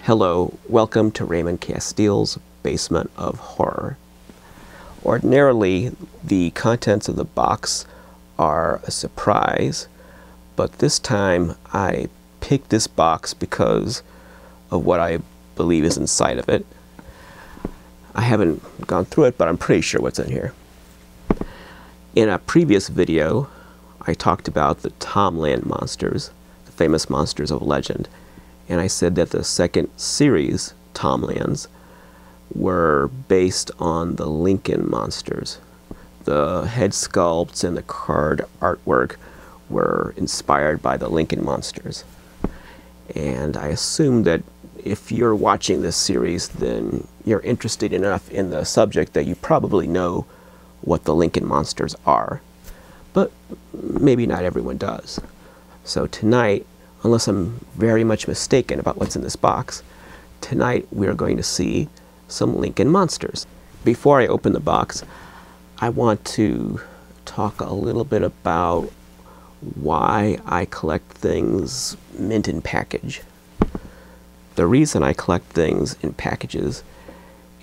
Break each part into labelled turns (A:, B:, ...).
A: Hello, welcome to Raymond Castile's Basement of Horror. Ordinarily, the contents of the box are a surprise, but this time I picked this box because of what I believe is inside of it. I haven't gone through it, but I'm pretty sure what's in here. In a previous video, I talked about the Tomland monsters, the famous monsters of legend. And I said that the second series, Tomlands, were based on the Lincoln monsters. The head sculpts and the card artwork were inspired by the Lincoln monsters. And I assume that if you're watching this series, then you're interested enough in the subject that you probably know what the Lincoln monsters are. But maybe not everyone does. So tonight, unless I'm very much mistaken about what's in this box, tonight we're going to see some Lincoln monsters. Before I open the box, I want to talk a little bit about why I collect things mint in package. The reason I collect things in packages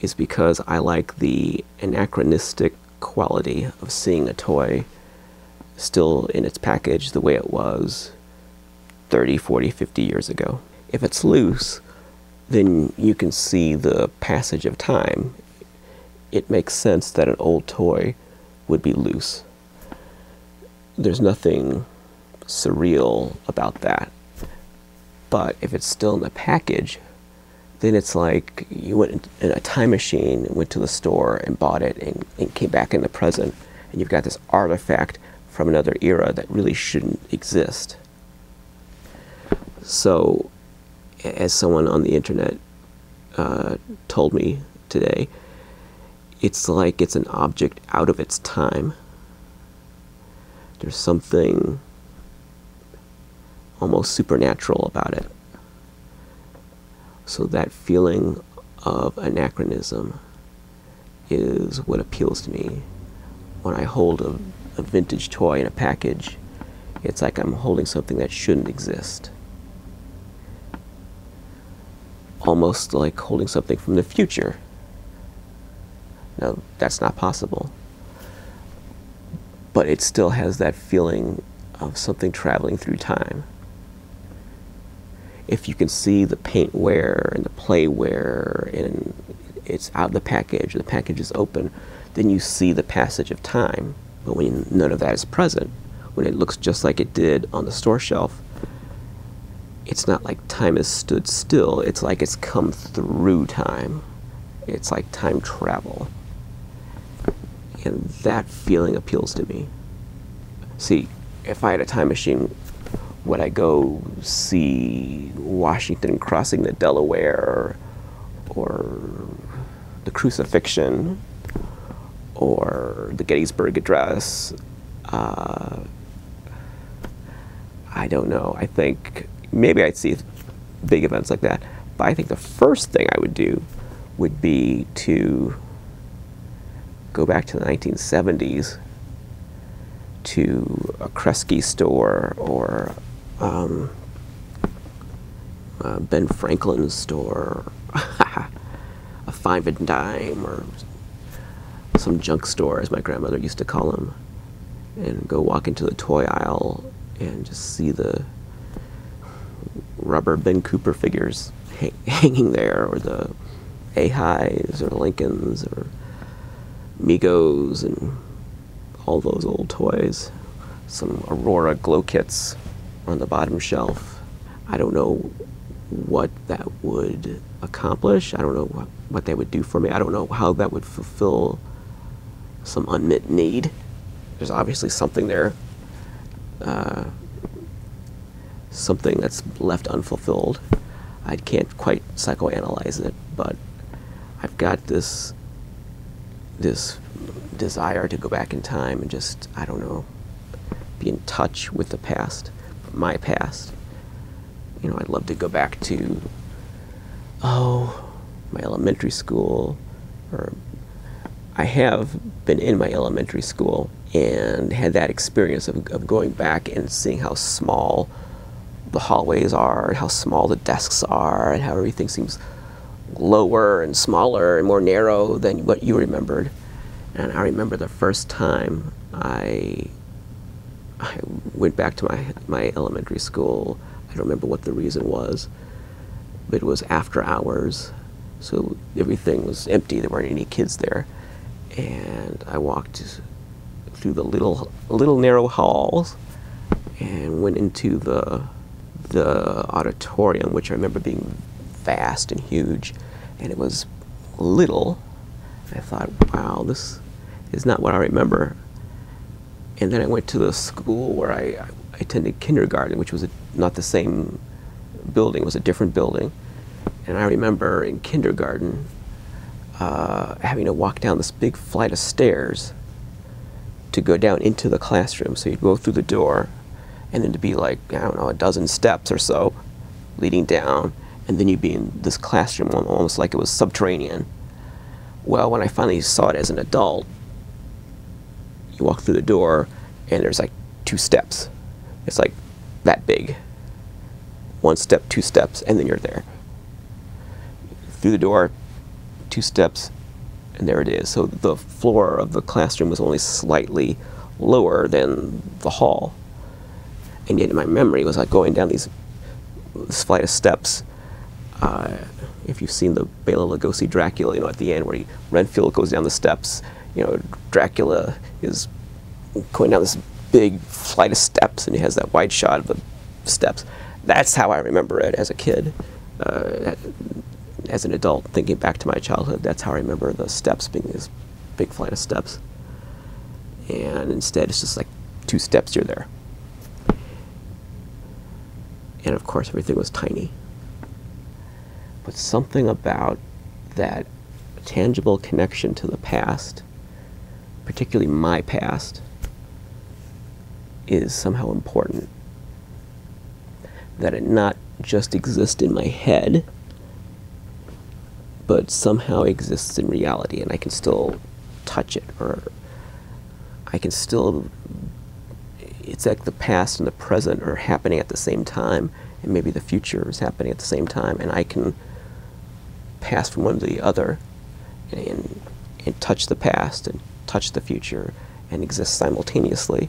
A: is because I like the anachronistic quality of seeing a toy still in its package the way it was 30, 40, 50 years ago. If it's loose, then you can see the passage of time. It makes sense that an old toy would be loose. There's nothing surreal about that. But if it's still in the package, then it's like you went in a time machine and went to the store and bought it and came back in the present, and you've got this artifact from another era that really shouldn't exist. So, as someone on the internet told me today, it's like it's an object out of its time. There's something almost supernatural about it. So that feeling of anachronism is what appeals to me. When I hold a vintage toy in a package, it's like I'm holding something that shouldn't exist. Almost like holding something from the future. Now, that's not possible. But it still has that feeling of something traveling through time. If you can see the paint wear and the play wear and it's out of the package is open, then you see the passage of time. But when none of that is present, when it looks just like it did on the store shelf, it's not like time has stood still. It's like it's come through time. It's like time travel. And that feeling appeals to me. See, if I had a time machine, would I go see Washington crossing the Delaware, or the Crucifixion, or the Gettysburg Address? I don't know. I think maybe I'd see big events like that. But I think the first thing I would do would be to go back to the 1970s to a Kresge store or Ben Franklin's store, a Five and Dime, or some junk store, as my grandmother used to call them, and go walk into the toy aisle and just see the rubber Ben Cooper figures hanging there, or the A-Highs, or Lincolns, or Megos, and all those old toys. Some Aurora glow kits on the bottom shelf. I don't know what that would accomplish. I don't know what that would do for me. I don't know how that would fulfill some unmet need. There's obviously something there, something that's left unfulfilled. I can't quite psychoanalyze it, but I've got this desire to go back in time and just, I don't know, be in touch with the past, my past. You know, I'd love to go back to, my elementary school, or I have been in my elementary school and had that experience of going back and seeing how small the hallways are, and how small the desks are, and how everything seems lower and smaller and more narrow than what you remembered. And I remember the first time I went back to my elementary school. I don't remember what the reason was, but it was after hours, so everything was empty. There weren't any kids there. And I walked through the little narrow halls and went into the auditorium, which I remember being vast and huge, and it was little. I thought, wow, this is not what I remember. And then I went to the school where I attended kindergarten, which was not the same building, it was a different building. And I remember in kindergarten having to walk down this big flight of stairs to go down into the classroom. So you'd go through the door, and then to be like, I don't know, a dozen steps or so leading down, and then you'd be in this classroom almost like it was subterranean. Well, when I finally saw it as an adult, you walk through the door, and there's like 2 steps. It's like that big. 1 step, 2 steps, and then you're there. Through the door, 2 steps, and there it is. So the floor of the classroom was only slightly lower than the hall. And yet in my memory, it was like going down this flight of steps. If you've seen the Bela Lugosi Dracula, you know, at the end where Renfield goes down the steps, you know, Dracula is going down this big flight of steps, and he has that wide shot of the steps. That's how I remember it as a kid. As an adult, thinking back to my childhood, that's how I remember the steps being this big flight of steps. And instead, it's just like 2 steps, you're there. And of course, everything was tiny. But something about that tangible connection to the past, particularly my past, is somehow important. That it not just exists in my head, but somehow exists in reality, and I can still touch it, or I can still, it's like the past and the present are happening at the same time, and maybe the future is happening at the same time, and I can pass from one to the other and touch the past and touch the future and exist simultaneously.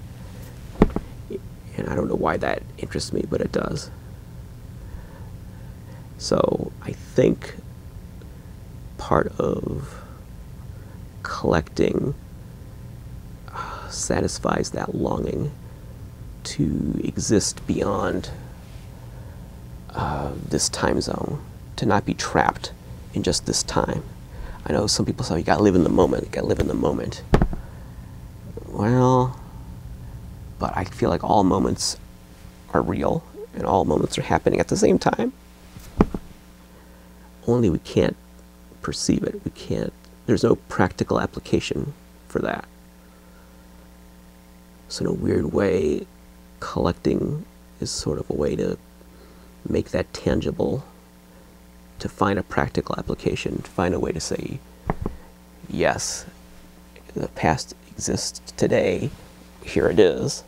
A: And I don't know why that interests me, but it does. So I think part of collecting satisfies that longing to exist beyond this time zone, to not be trapped in just this time. I know some people say, you gotta live in the moment, you gotta live in the moment. Well, but I feel like all moments are real, and all moments are happening at the same time. Only we can't perceive it. We can't, there's no practical application for that. So in a weird way, collecting is sort of a way to make that tangible, to find a practical application, to find a way to say, yes, the past exists today, here it is.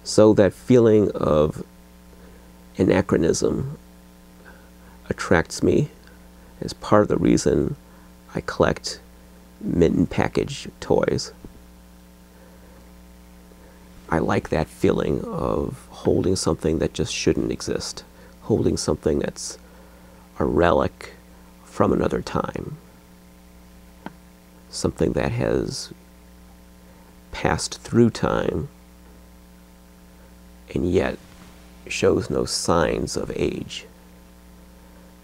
A: So that feeling of anachronism attracts me as part of the reason I collect mint and package toys. I like that feeling of holding something that just shouldn't exist, holding something that's a relic from another time, something that has passed through time and yet shows no signs of age.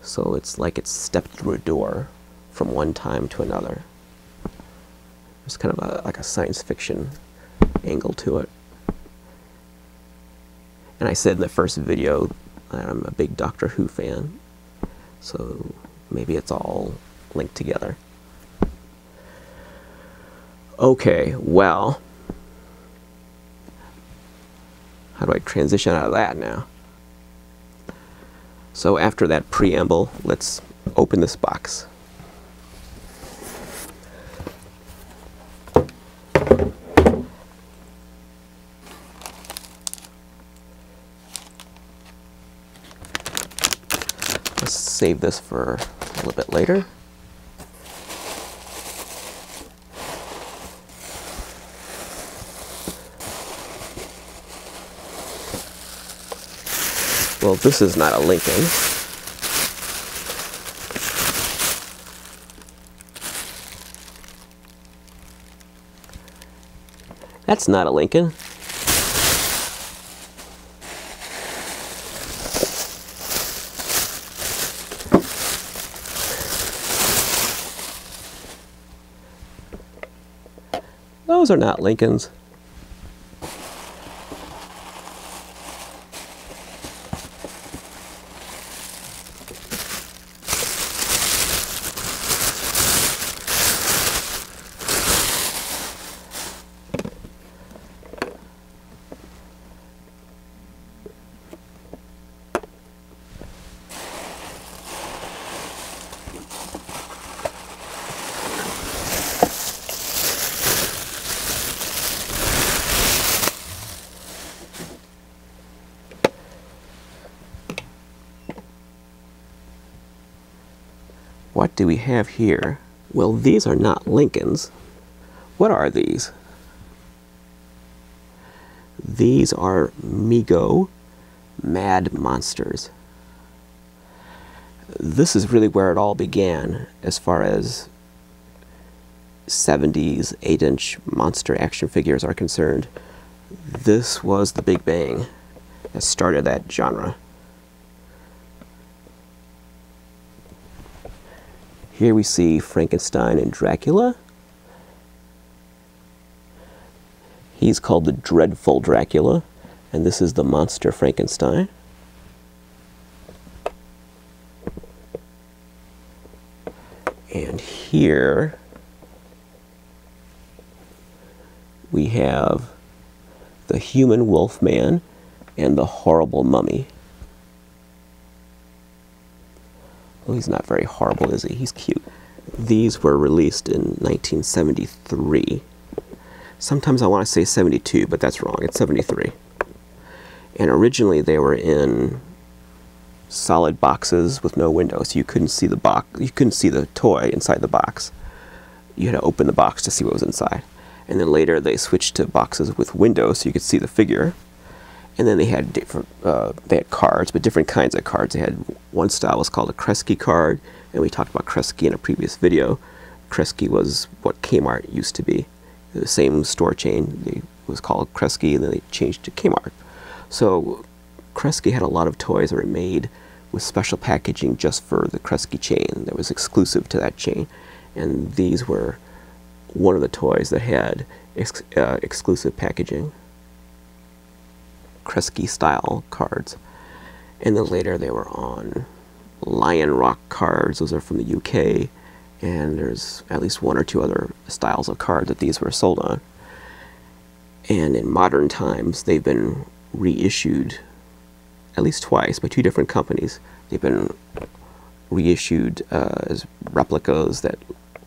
A: So it's like it's stepped through a door from one time to another. There's kind of like a science fiction angle to it. And I said in the first video that I'm a big Doctor Who fan, so maybe it's all linked together. Okay, well, how do I transition out of that now? So after that preamble, let's open this box. Let's save this for a little bit later. Well, this is not a Lincoln. That's not a Lincoln. Those are not Lincolns. What do we have here? Well, these are not Lincolns. What are these? These are Mego Mad Monsters. This is really where it all began as far as 70s 8-inch monster action figures are concerned. This was the Big Bang that started that genre. Here we see Frankenstein and Dracula. He's called the Dreadful Dracula, and this is the monster Frankenstein. And here we have the Human Wolfman and the Horrible Mummy. Well, he's not very horrible, is he? He's cute. These were released in 1973. Sometimes I want to say 72, but that's wrong. It's 73. And originally they were in solid boxes with no windows. You couldn't see the box. You couldn't see the toy inside the box. You had to open the box to see what was inside. And then later they switched to boxes with windows so you could see the figure. And then they had different, they had cards, but different kinds of cards. They had one style was called a Kresge card, and we talked about Kresge in a previous video. Kresge was what Kmart used to be. The same store chain. It was called Kresge, and then they changed to Kmart. So Kresge had a lot of toys that were made with special packaging just for the Kresge chain that was exclusive to that chain. And these were one of the toys that had exclusive packaging. Kresge style cards. And then later they were on Lion Rock cards. Those are from the UK. And there's at least one or two other styles of cards that these were sold on. And in modern times, they've been reissued at least twice by two different companies. They've been reissued as replicas that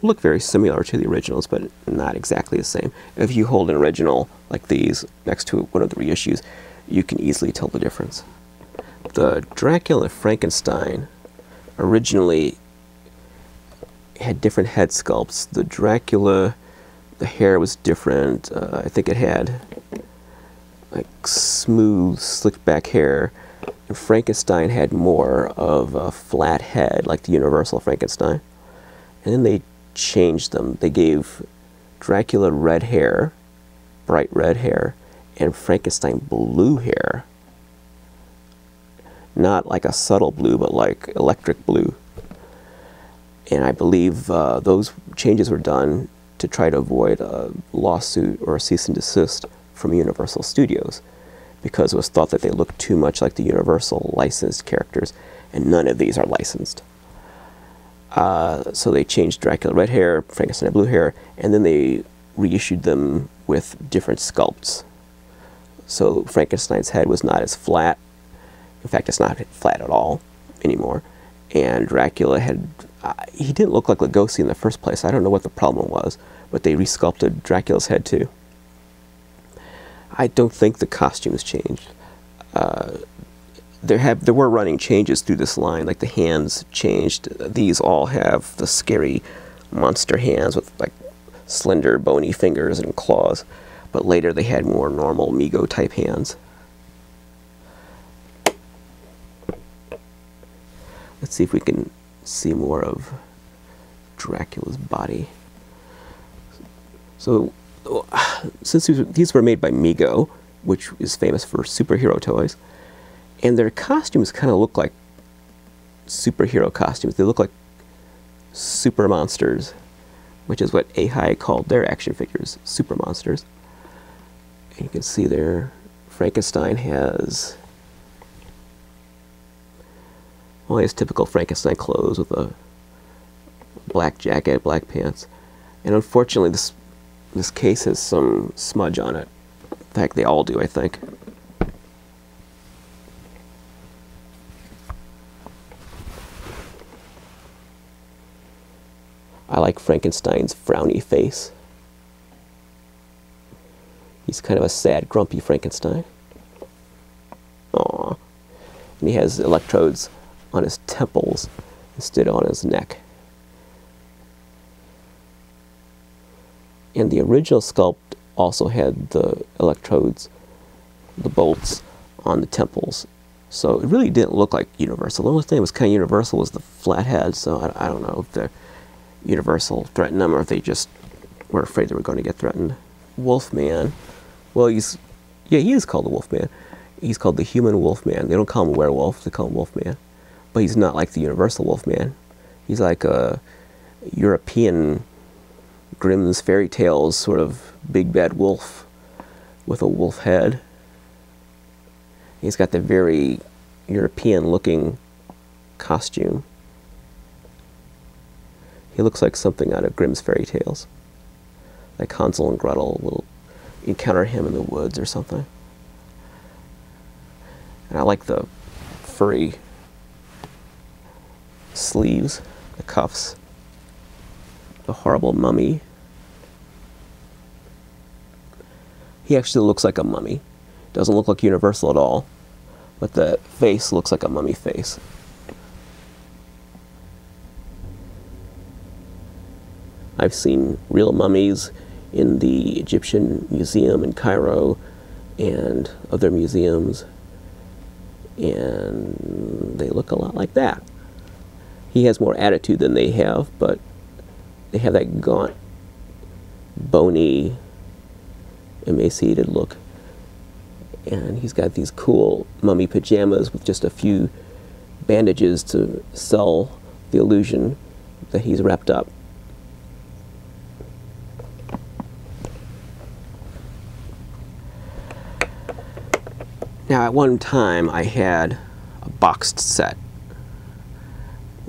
A: look very similar to the originals, but not exactly the same. If you hold an original like these next to one of the reissues, you can easily tell the difference. The Dracula and Frankenstein originally had different head sculpts. The Dracula, the hair was different. I think it had like smooth, slicked back hair. And Frankenstein had more of a flat head, like the Universal Frankenstein. And then they changed them. They gave Dracula red hair, bright red hair, and Frankenstein blue hair. Not like a subtle blue, but like electric blue. And I believe those changes were done to try to avoid a lawsuit or a cease and desist from Universal Studios, because it was thought that they looked too much like the Universal licensed characters, and none of these are licensed. So they changed Dracula red hair, Frankenstein blue hair, and then they reissued them with different sculpts. So Frankenstein's head was not as flat. In fact, it's not flat at all anymore. And Dracula had, he didn't look like Lugosi in the first place. I don't know what the problem was, but they resculpted Dracula's head too. I don't think the costumes changed. there were running changes through this line, like the hands changed. These all have the scary monster hands with like slender bony fingers and claws, but later they had more normal Mego type hands. Let's see if we can see more of Dracula's body. So since these were made by Mego, which is famous for superhero toys, and their costumes kind of look like superhero costumes. They look like super monsters, which is what Ahai called their action figures, super monsters. And you can see there, Frankenstein has, well, he has typical Frankenstein clothes with a black jacket, black pants. And unfortunately, this case has some smudge on it. In fact, they all do, I think. I like Frankenstein's frowny face. He's kind of a sad, grumpy Frankenstein. Aww. And he has electrodes on his temples instead of on his neck. And the original sculpt also had the electrodes, the bolts, on the temples. So it really didn't look like Universal. The only thing that was kind of Universal was the flat head, so I don't know if the Universal threatened them or if they just were afraid they were going to get threatened. Wolfman, well, he is called the Wolfman. He's called the human Wolfman. They don't call him a werewolf, they call him Wolfman. But he's not like the Universal Wolfman. He's like a European Grimm's fairy tales sort of big bad wolf with a wolf head. He's got the very European looking costume. He looks like something out of Grimm's fairy tales. Like Hansel and Gretel will encounter him in the woods or something. And I like the furry sleeves, the cuffs, the horrible mummy. He actually looks like a mummy. Doesn't look like Universal at all, but the face looks like a mummy face. I've seen real mummies in the Egyptian Museum in Cairo and other museums, and they look a lot like that. He has more attitude than they have, but they have that gaunt, bony, emaciated look. And he's got these cool mummy pajamas with just a few bandages to sell the illusion that he's wrapped up. Now, at one time, I had a boxed set.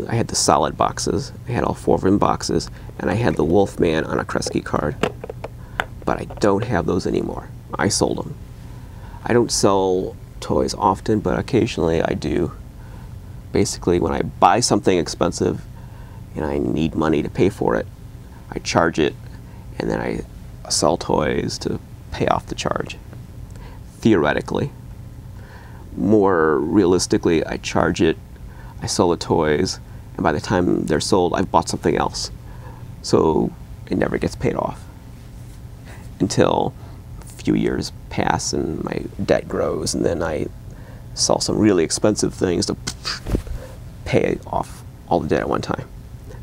A: I had the solid boxes. I had all 4 of them boxes, and I had the Wolfman on a Kresge card. But I don't have those anymore. I sold them. I don't sell toys often, but occasionally I do. Basically, when I buy something expensive and I need money to pay for it, I charge it, and then I sell toys to pay off the charge. Theoretically. More realistically, I charge it, I sell the toys, and by the time they're sold, I've bought something else. So it never gets paid off until a few years pass and my debt grows, and then I sell some really expensive things to pay off all the debt at one time.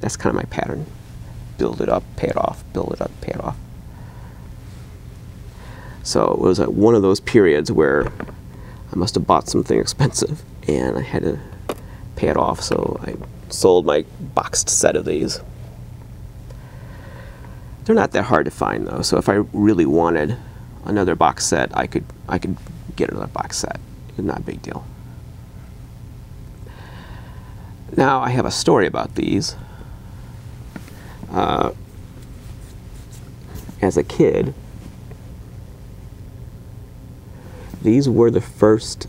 A: That's kind of my pattern. Build it up, pay it off, build it up, pay it off. So it was one of those periods where I must have bought something expensive and I had to pay it off, so I sold my boxed set of these. They're not that hard to find though, so if I really wanted another box set, I could get another box set. It's not a big deal. Now I have a story about these. As a kid, these were the first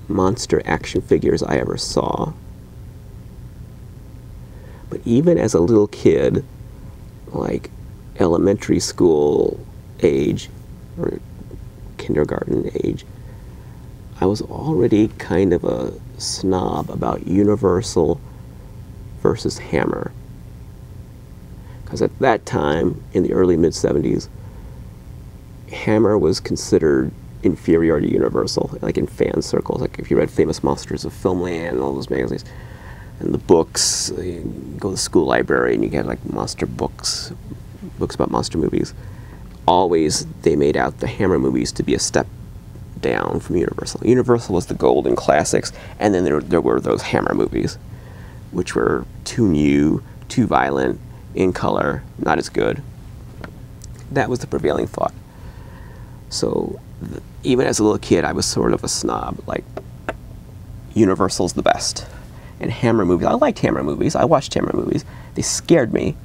A: monster action figures I ever saw. But even as a little kid, like elementary school age or kindergarten age, I was already kind of a snob about Universal versus Hammer. Because at that time, in the early mid-70s, Hammer was considered inferior to Universal, like in fan circles. Like if you read Famous Monsters of Filmland and all those magazines, and the books, you go to the school library and you get like monster books about monster movies. Always they made out the Hammer movies to be a step down from Universal. Universal was the golden classics, and then there were those Hammer movies, which were too new, too violent, in color, not as good. That was the prevailing thought. So even as a little kid, I was sort of a snob, like Universal's the best. And Hammer movies, I liked Hammer movies, I watched Hammer movies. They scared me.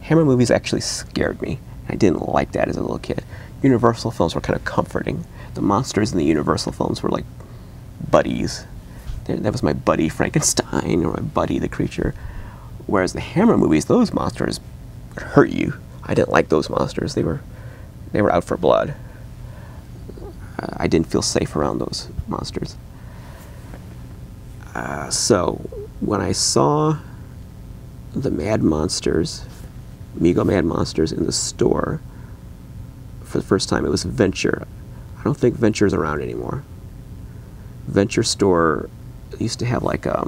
A: Hammer movies actually scared me. I didn't like that as a little kid. Universal films were kind of comforting. The monsters in the Universal films were like buddies. That was my buddy Frankenstein, or my buddy the creature. Whereas the Hammer movies, those monsters would hurt you. I didn't like those monsters. They were out for blood. I didn't feel safe around those monsters. So when I saw the Mad Monsters, Mego Mad Monsters in the store for the first time, it was Venture. I don't think Venture's around anymore. Venture store used to have like a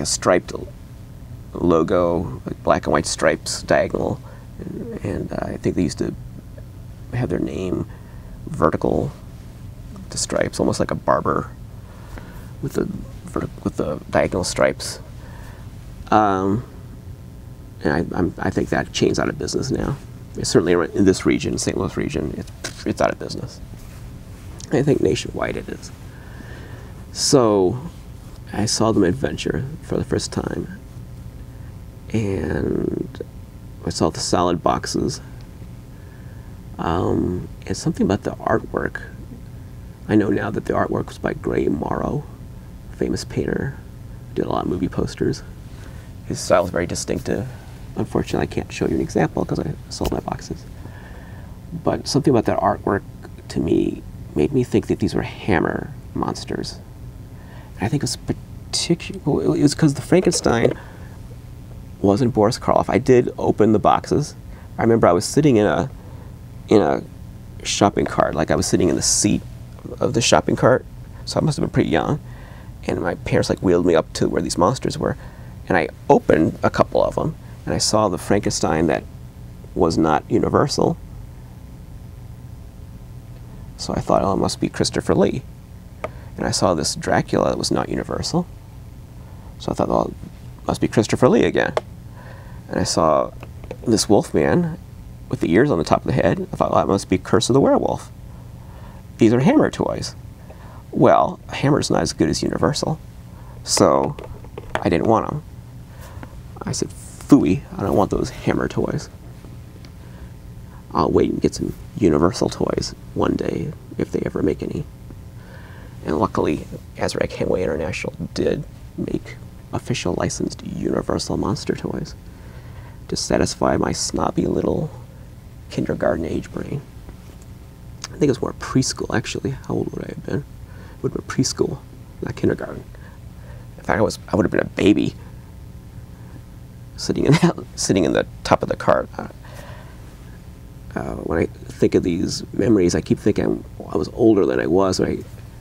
A: striped logo, like black and white stripes, diagonal, and I think they used to have their name vertical to stripes, almost like a barber with the diagonal stripes. And I think that chain's out of business now. It's certainly in this region, St. Louis region, it's out of business. I think nationwide it is. So I saw them at Venture for the first time, and I saw the solid boxes. And something about the artwork. I know now that the artwork was by Gray Morrow, famous painter. Did a lot of movie posters. His style is very distinctive. Unfortunately, I can't show you an example because I sold my boxes. But something about that artwork, to me, made me think that these were Hammer monsters. And I think it was well, it was because the Frankenstein wasn't Boris Karloff. I did open the boxes. I remember I was sitting in a shopping cart, like I was sitting in the seat of the shopping cart, so I must have been pretty young. And my parents like wheeled me up to where these monsters were, and I opened a couple of them, and I saw the Frankenstein that was not Universal. So I thought, oh, it must be Christopher Lee. And I saw this Dracula that was not Universal. So I thought, well, it must be Christopher Lee again. And I saw this Wolfman with the ears on the top of the head. I thought, well, that must be Curse of the Werewolf. These are Hammer toys. Well, Hammer's not as good as Universal, so I didn't want them. I said, phooey, I don't want those Hammer toys. I'll wait and get some Universal toys one day, if they ever make any. And luckily, Azrac Hamway International did make official licensed Universal monster toys to satisfy my snobby little kindergarten age brain. I think it was more preschool, actually. How old would I have been? It would have been preschool, not kindergarten. In fact, I would have been a baby sitting in the top of the cart. When I think of these memories, I keep thinking I was older than I was when I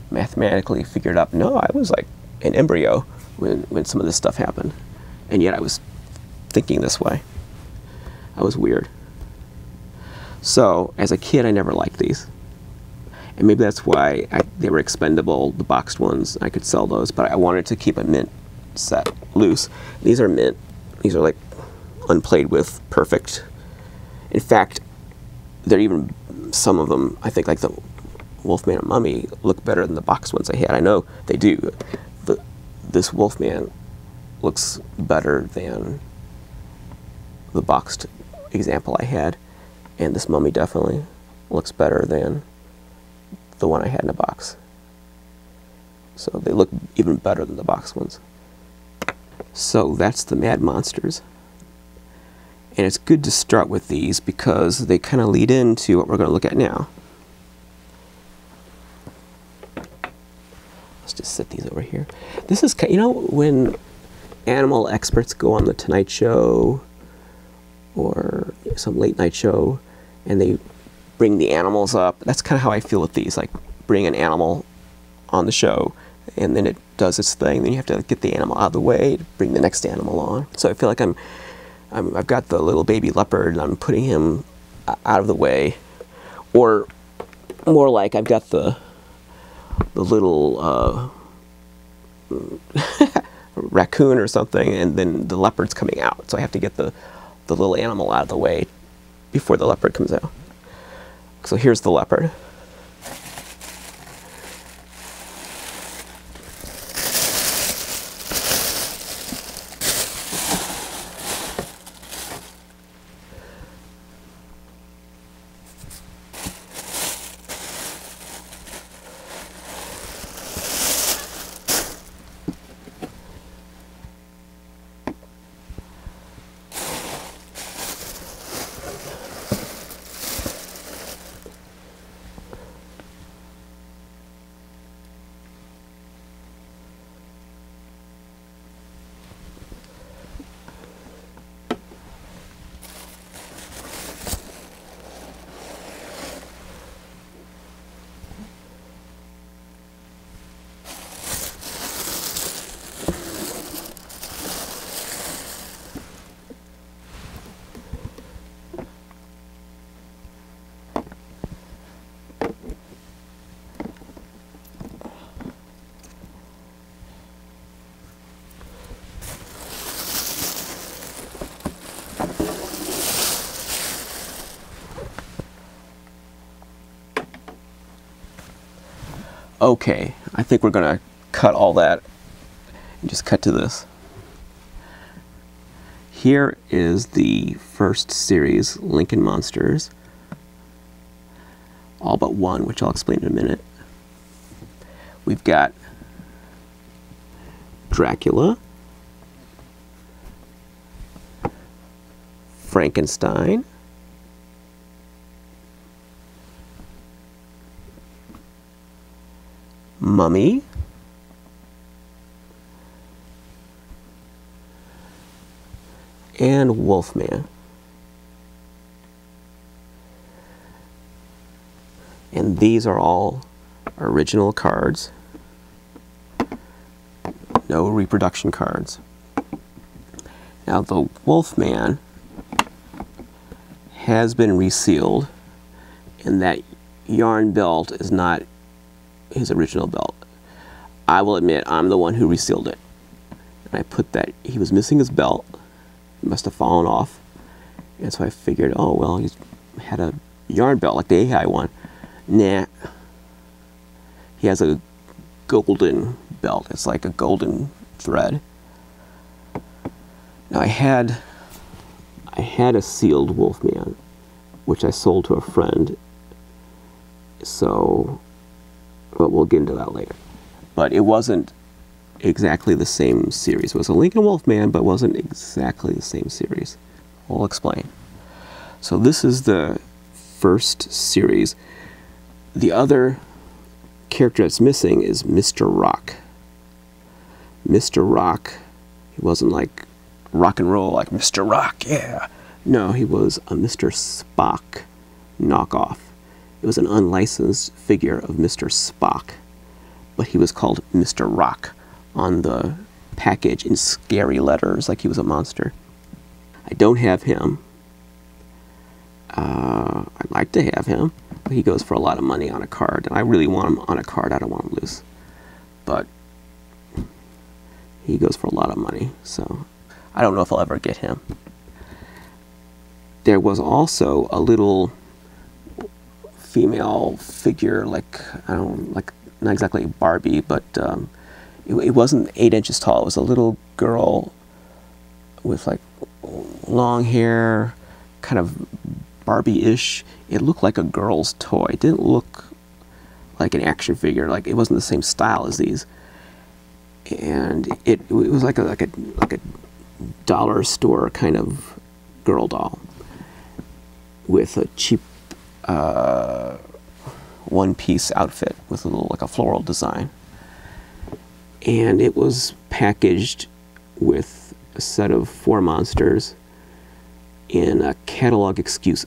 A: mathematically figured out, no, I was like an embryo when some of this stuff happened. And yet I was thinking this way. I was weird. So, as a kid, I never liked these. And maybe that's why they were expendable, the boxed ones. I could sell those, but I wanted to keep a mint set loose. These are mint. These are like unplayed with, perfect. In fact, they're even, some of them, I think like the Wolfman and Mummy look better than the boxed ones I had. I know they do. This Wolfman looks better than the boxed example I had. And this Mummy definitely looks better than the one I had in a box. So they look even better than the box ones. So that's the Mad Monsters. And it's good to start with these because they kind of lead into what we're going to look at now. Let's just set these over here. This is, you know, when animal experts go on the Tonight Show or some late night show and they bring the animals up. That's kind of how I feel with these, like bring an animal on the show and then it does its thing. Then you have to get the animal out of the way to bring the next animal on. So I feel like I've got the little baby leopard and I'm putting him out of the way, or more like I've got the little raccoon or something, and then the leopard's coming out. So I have to get the little animal out of the way before the leopard comes out. So here's the leopard. Okay, I think we're gonna cut all that and just cut to this. Here is the first series, Lincoln Monsters, all but one, which I'll explain in a minute. We've got Dracula, Frankenstein, Mummy, and Wolfman. And these are all original cards, no reproduction cards. Now the Wolfman has been resealed, and that yarn belt is not his original belt. I will admit I'm the one who resealed it. And I put that, he was missing his belt, it must have fallen off, and so I figured, oh well, he's had a yarn belt like the AI one. Nah, he has a golden belt. It's like a golden thread. Now I had a sealed Wolfman, which I sold to a friend, so, but we'll get into that later. But it wasn't exactly the same series. It was a Lincoln Wolfman, but wasn't exactly the same series. I'll explain. So this is the first series. The other character that's missing is Mr. Rock. Mr. Rock, he wasn't like rock and roll, like Mr. Rock, yeah. No, he was a Mr. Spock knockoff. It was an unlicensed figure of Mr. Spock, but he was called Mr. Rock on the package in scary letters, like he was a monster. I don't have him. I'd like to have him, but he goes for a lot of money on a card, and I really want him on a card. I don't want him loose, but he goes for a lot of money, so I don't know if I'll ever get him. There was also a little female figure, like, I don't, like, not exactly Barbie, but it wasn't 8 inches tall. It was a little girl with like long hair, kind of Barbie-ish. It looked like a girl's toy. It didn't look like an action figure. Like, it wasn't the same style as these. And it was like a dollar store kind of girl doll with a cheap one-piece outfit with a little, like a floral design. and it was packaged with a set of 4 monsters in a catalog exclusive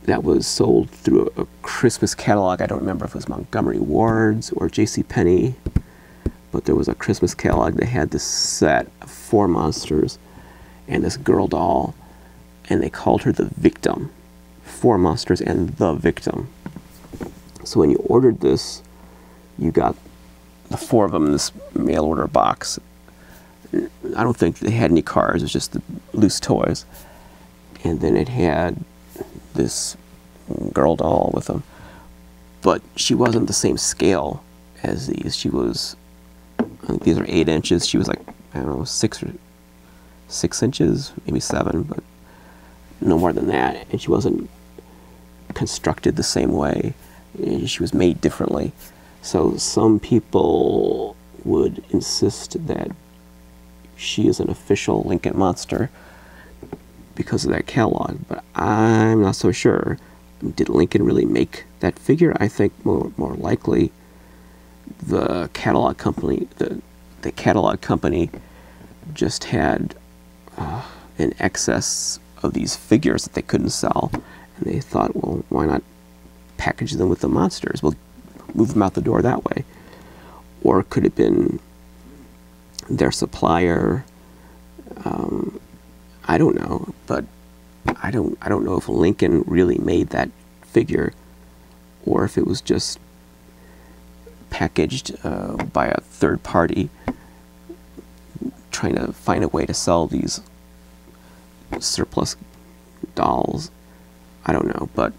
A: that was sold through a Christmas catalog. I don't remember if it was Montgomery Ward's or JCPenney, but there was a Christmas catalog that had this set of 4 monsters and this girl doll, and they called her the Victim. 4 monsters and the Victim. So when you ordered this, you got the 4 of them in this mail order box. I don't think they had any cards, it was just the loose toys. And then it had this girl doll with them. But she wasn't the same scale as these. She was, I think these are 8 inches. She was like, I don't know, 6 inches, maybe 7, but no more than that. And she wasn't constructed the same way. She was made differently. So some people would insist that she is an official Lincoln monster because of that catalog, but I'm not so sure. Did Lincoln really make that figure? I think more likely the catalog company, the catalog company just had an excess of these figures that they couldn't sell, and they thought, well, why not package them with the monsters? We'll move them out the door that way. Or it could have been their supplier. I don't know, but I don't know if Lincoln really made that figure, or if it was just packaged by a third party trying to find a way to sell these surplus dolls. I don't know, but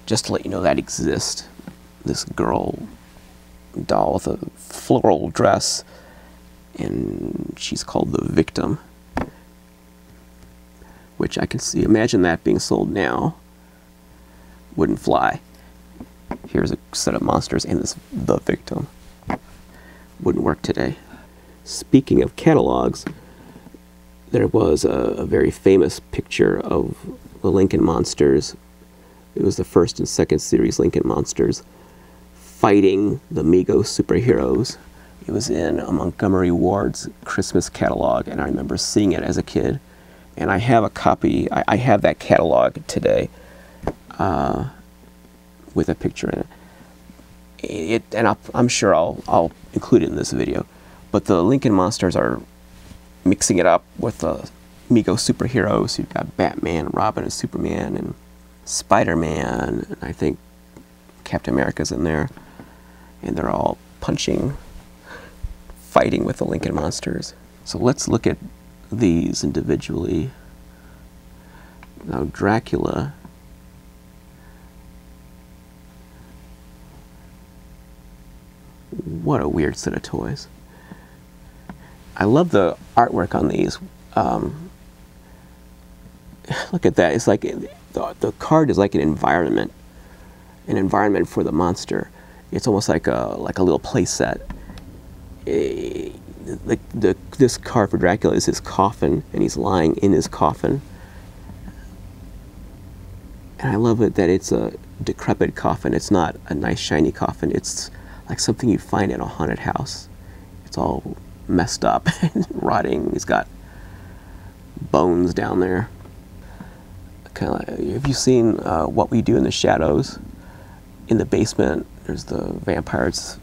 A: just to let you know that exists. This girl doll with a floral dress, and she's called the Victim, which I can imagine that being sold now. Wouldn't fly. Here's a set of monsters and the Victim. Wouldn't work today. Speaking of catalogs, there was a very famous picture of the Lincoln monsters. It was the first and second series Lincoln monsters fighting the Mego superheroes. It was in a Montgomery Ward's Christmas catalog, and I remember seeing it as a kid. And I have a copy, I have that catalog today with a picture in it. And I'm sure I'll include it in this video. But the Lincoln monsters are mixing it up with the Mego superheroes. You've got Batman, Robin, and Superman, and Spider-Man, and I think Captain America's in there. And they're all fighting with the Lincoln monsters. So let's look at these individually. Now Dracula, what a weird set of toys. I love the artwork on these. Look at that. It's like the card is like an environment for the monster. It's almost like a little play set. This card for Dracula is his coffin, and he's lying in his coffin. And I love it that it's a decrepit coffin. It's not a nice shiny coffin. It's like something you find in a haunted house. It's all messed up and rotting. He's got bones down there. Have you seen What We Do in the Shadows? In the basement, there's the vampires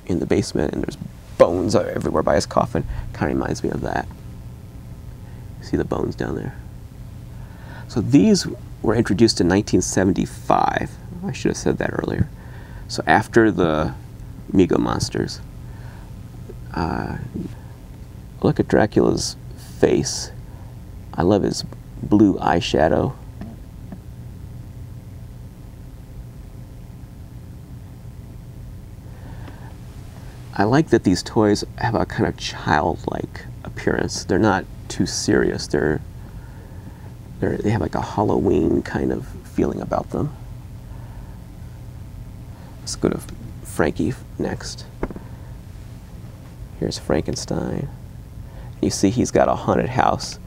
A: in the basement, and there's bones everywhere by his coffin. Kind of reminds me of that. See the bones down there? So these were introduced in 1975. I should have said that earlier. So after the Mego monsters. Look at Dracula's face. I love his blue eyeshadow. I like that these toys have a kind of childlike appearance. They're not too serious. They have like a Halloween kind of feeling about them. Let's go to Frankie next. Here's Frankenstein. You see he's got a haunted house.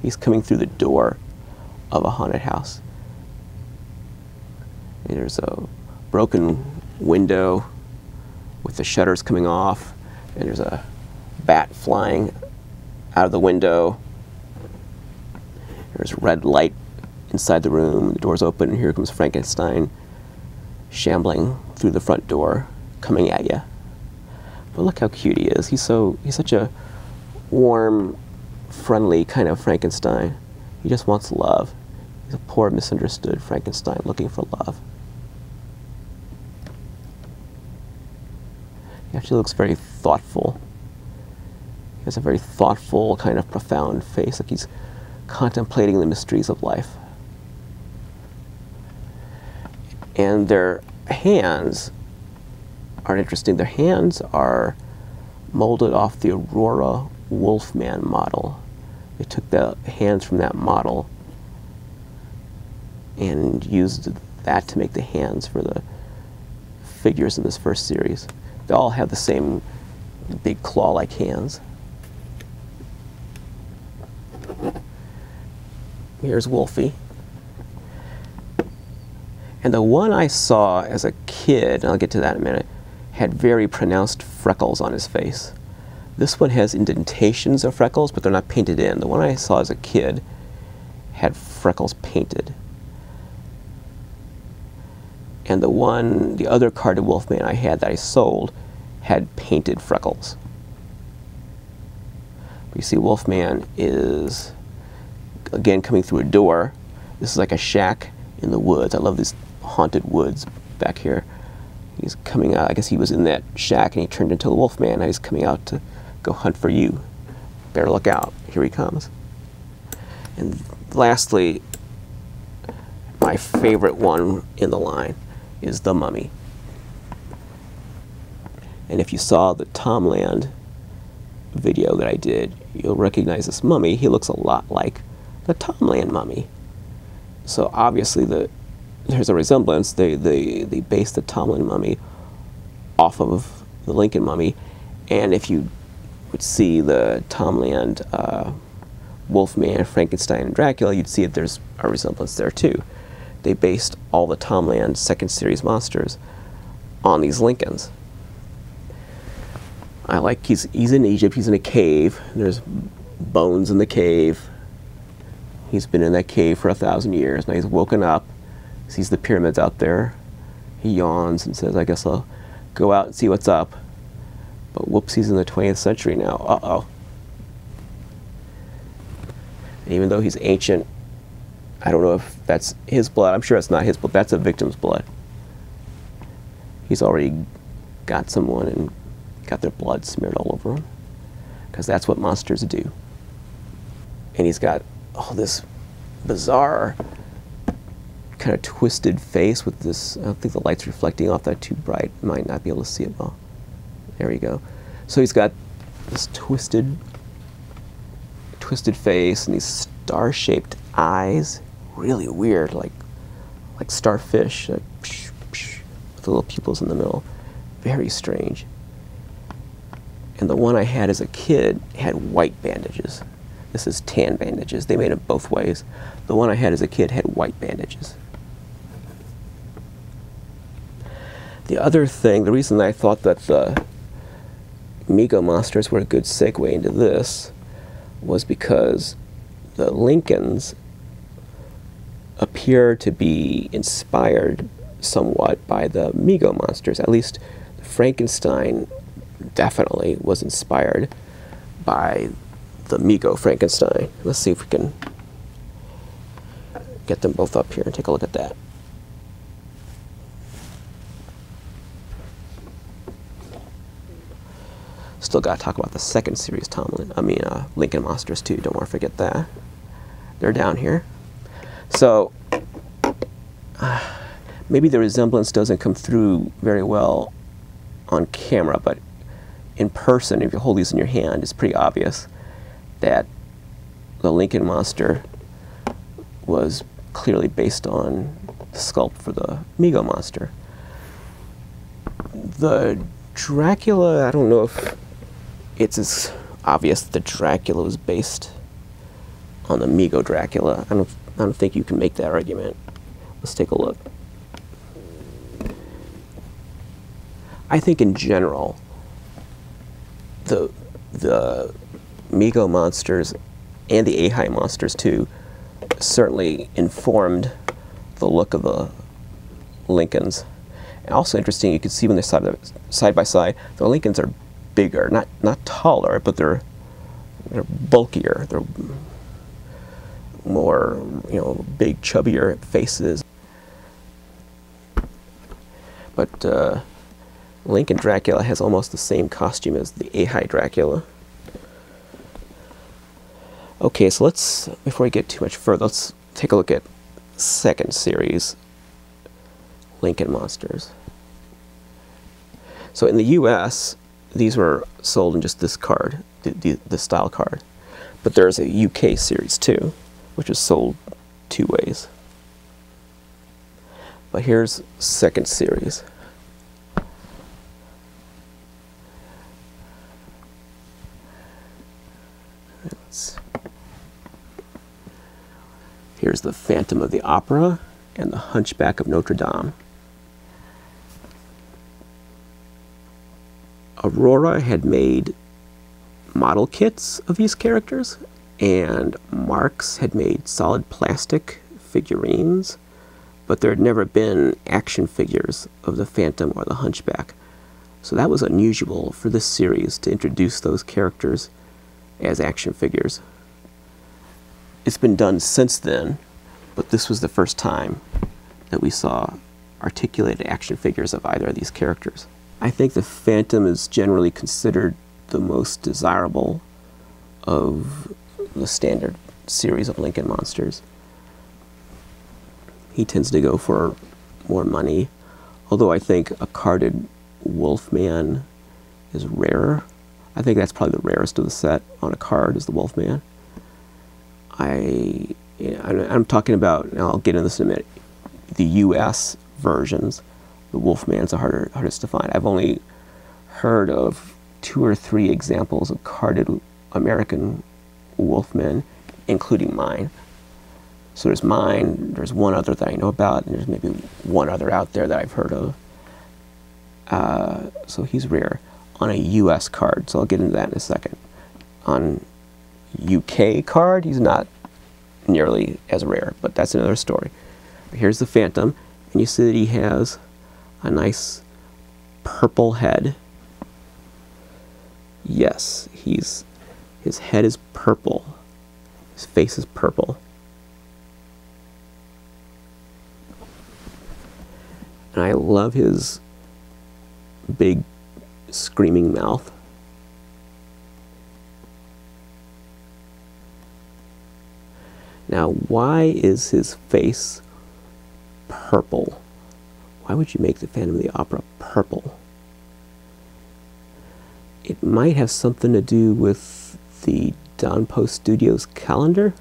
A: He's coming through the door of a haunted house. And there's a broken window with the shutters coming off, and there's a bat flying out of the window. There's red light inside the room, the door's open, and here comes Frankenstein shambling through the front door, coming at you. But look how cute he is. He's such a warm, friendly kind of Frankenstein. He just wants love. He's a poor, misunderstood Frankenstein looking for love. He actually looks very thoughtful. He has a very thoughtful, kind of profound face, like he's contemplating the mysteries of life. And their hands are interesting. Their hands are molded off the Aurora Wolfman model. They took the hands from that model and used that to make the hands for the figures in this first series. They all have the same big claw-like hands. Here's Wolfie. And the one I saw as a kid, and I'll get to that in a minute, had very pronounced freckles on his face. This one has indentations of freckles, but they're not painted in. The one I saw as a kid had freckles painted. And the other carded Wolfman I had that I sold had painted freckles. But you see Wolfman is, again, coming through a door. This is like a shack in the woods. I love these haunted woods back here. He's coming out. I guess he was in that shack and he turned into a Wolfman. Now he's coming out to go hunt for you. Better look out. Here he comes. And lastly, my favorite one in the line is the Mummy. And if you saw the Tomland video that I did, you'll recognize this mummy. He looks a lot like the Tomland mummy. So obviously there's a resemblance. They based the Tomland mummy off of the Lincoln mummy. And if you would see the Tomland Wolfman, Frankenstein, and Dracula, you'd see that there's a resemblance there too. They based all the Tomland second series monsters on these Lincolns. I like he's in Egypt, he's in a cave, and there's bones in the cave. He's been in that cave for 1,000 years. Now he's woken up, sees the pyramids out there. He yawns and says, I guess I'll go out and see what's up. But whoops, he's in the 20th century now. Uh-oh. And even though he's ancient, I don't know if that's his blood. I'm sure it's not his blood. That's a victim's blood. He's already got someone and got their blood smeared all over him, because that's what monsters do. And he's got this bizarre kind of twisted face with this, I don't think the light's reflecting off that too bright. Might not be able to see it well. There we go. So he's got this twisted face and these star-shaped eyes, really weird, like starfish, with the little pupils in the middle. Very strange. And the one I had as a kid had white bandages. This is tan bandages. They made it both ways. The one I had as a kid had white bandages. The other thing, the reason I thought that the Mego monsters were a good segue into this was because the Lincolns appear to be inspired somewhat by the Mego monsters. At least Frankenstein definitely was inspired by the Mego Frankenstein. Let's see if we can get them both up here and take a look at that. Still got to talk about the second series Lincoln monsters too. Don't want to forget that. They're down here. So maybe the resemblance doesn't come through very well on camera, but in person, if you hold these in your hand, it's pretty obvious that the Lincoln monster was clearly based on the sculpt for the Mego monster. The Dracula, I don't know if it's as obvious that the Dracula was based on the Mego Dracula. I don't think you can make that argument. Let's take a look. I think in general, the Mego monsters and the Ahai monsters too certainly informed the look of the Lincolns. And also interesting, you can see when they're side by side, the Lincolns are bigger, not taller, but they're bulkier. They're more, big, chubbier faces. But Lincoln Dracula has almost the same costume as the Ahai Dracula. Okay, so before we get too much further, let's take a look at second series Lincoln monsters. So in the US, these were sold in just this card, the style card. But there's a UK series too, which is sold two ways. But here's second series. Here's the Phantom of the Opera and the Hunchback of Notre Dame. Aurora had made model kits of these characters, and Marx had made solid plastic figurines, but there had never been action figures of the Phantom or the Hunchback. So that was unusual for this series to introduce those characters as action figures. It's been done since then, but this was the first time that we saw articulated action figures of either of these characters. I think the Phantom is generally considered the most desirable of the standard series of Lincoln monsters. He tends to go for more money, although I think a carded Wolfman is rarer. I think that's probably the rarest of the set on a card, is the Wolfman. I'm talking about, and I'll get into this in a minute, the US versions. The Wolfman's the hardest to find. I've only heard of 2 or 3 examples of carded American Wolfmen, including mine. So there's mine, there's one other that I know about, and there's maybe one other out there that I've heard of. So he's rare on a US card, so I'll get into that in a second. On UK card, he's not nearly as rare, but that's another story. But here's the Phantom, and you see that he has a nice purple head. Yes, his head is purple. His face is purple. And I love his big screaming mouth. Now, why is his face purple? Why would you make the Phantom of the Opera purple? It might have something to do with the Don Post Studios calendar,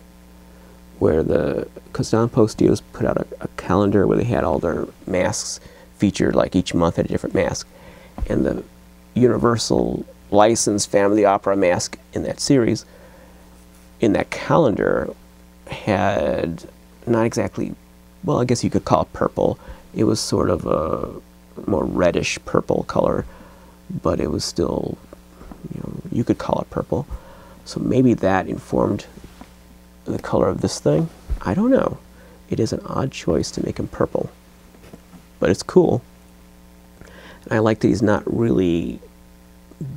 A: because Don Post Studios put out a calendar where they had all their masks featured, like each month had a different mask, and the Universal licensed Phantom of the Opera mask in that series, in that calendar, had not exactly, well, I guess you could call it purple. It was sort of a more reddish purple color, but it was still, you could call it purple. So maybe that informed the color of this thing. I don't know. It is an odd choice to make him purple, but it's cool. And I like that he's not really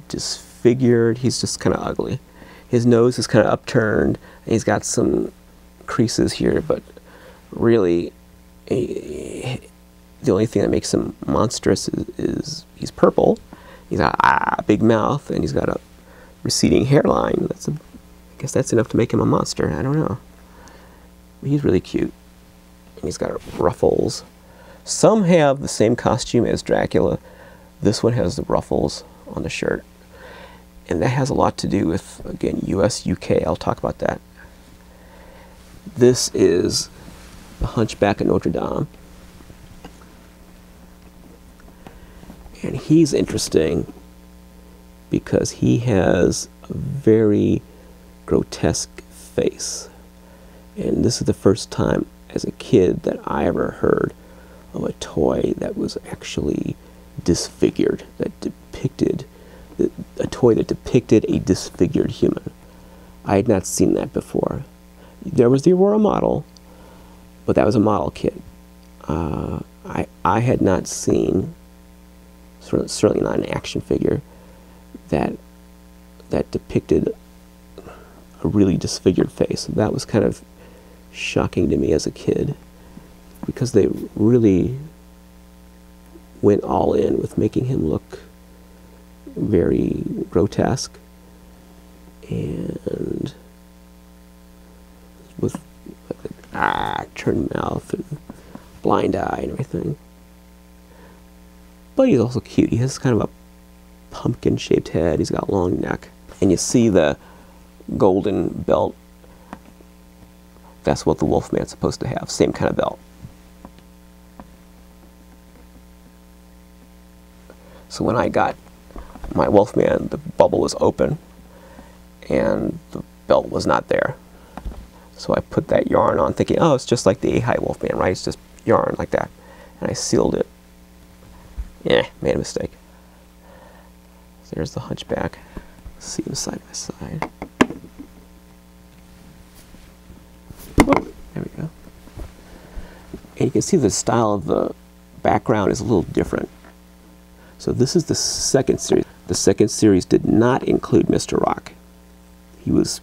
A: disfigured. He's just kind of ugly. His nose is kind of upturned, and he's got some creases here, but really the only thing that makes him monstrous is he's purple. He's got a big mouth, and he's got a receding hairline. I guess that's enough to make him a monster. I don't know. But he's really cute. And he's got ruffles. Some have the same costume as Dracula. This one has the ruffles on the shirt. And that has a lot to do with, again, US, UK. I'll talk about that. This is the Hunchback of Notre Dame. And he's interesting because he has a very grotesque face. And this is the first time as a kid that I ever heard of a toy that was actually disfigured, that depicted, a toy that depicted a disfigured human. I had not seen that before. There was the Aurora model, but that was a model kit. I had not seen, certainly not an action figure, that depicted a really disfigured face. That was kind of shocking to me as a kid, because they really went all in with making him look very grotesque and with like turned mouth and blind eye and everything. But he's also cute. He has kind of a pumpkin-shaped head. He's got a long neck. And you see the golden belt. That's what the Wolfman's supposed to have. Same kind of belt. So when I got my Wolfman, the bubble was open and the belt was not there. So I put that yarn on thinking, oh, it's just like the A-High Wolfman, right? It's just yarn like that. And I sealed it. Made a mistake. So there's the Hunchback. See them side by side. Whoop, there we go. And you can see the style of the background is a little different. So this is the second series. The second series did not include Mr. Rock. He was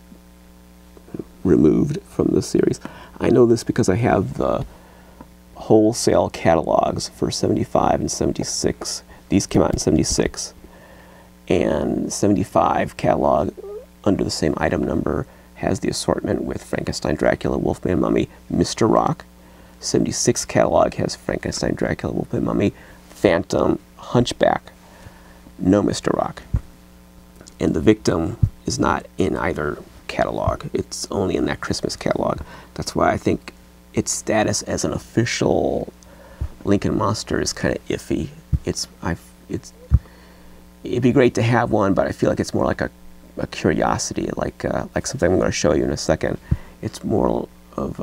A: removed from the series. I know this because I have the wholesale catalogs for 75 and 76. These came out in 76. And 75 catalog under the same item number has the assortment with Frankenstein, Dracula, Wolfman, Mummy, Mr. Rock. 76 catalog has Frankenstein, Dracula, Wolfman, Mummy, Phantom, Hunchback, no Mr. Rock. And the Victim is not in either catalog. It's only in that Christmas catalog. That's why I think its status as an official Lincoln monster is kind of iffy. It'd be great to have one, but I feel like it's more like a curiosity, like something I'm going to show you in a second. It's more of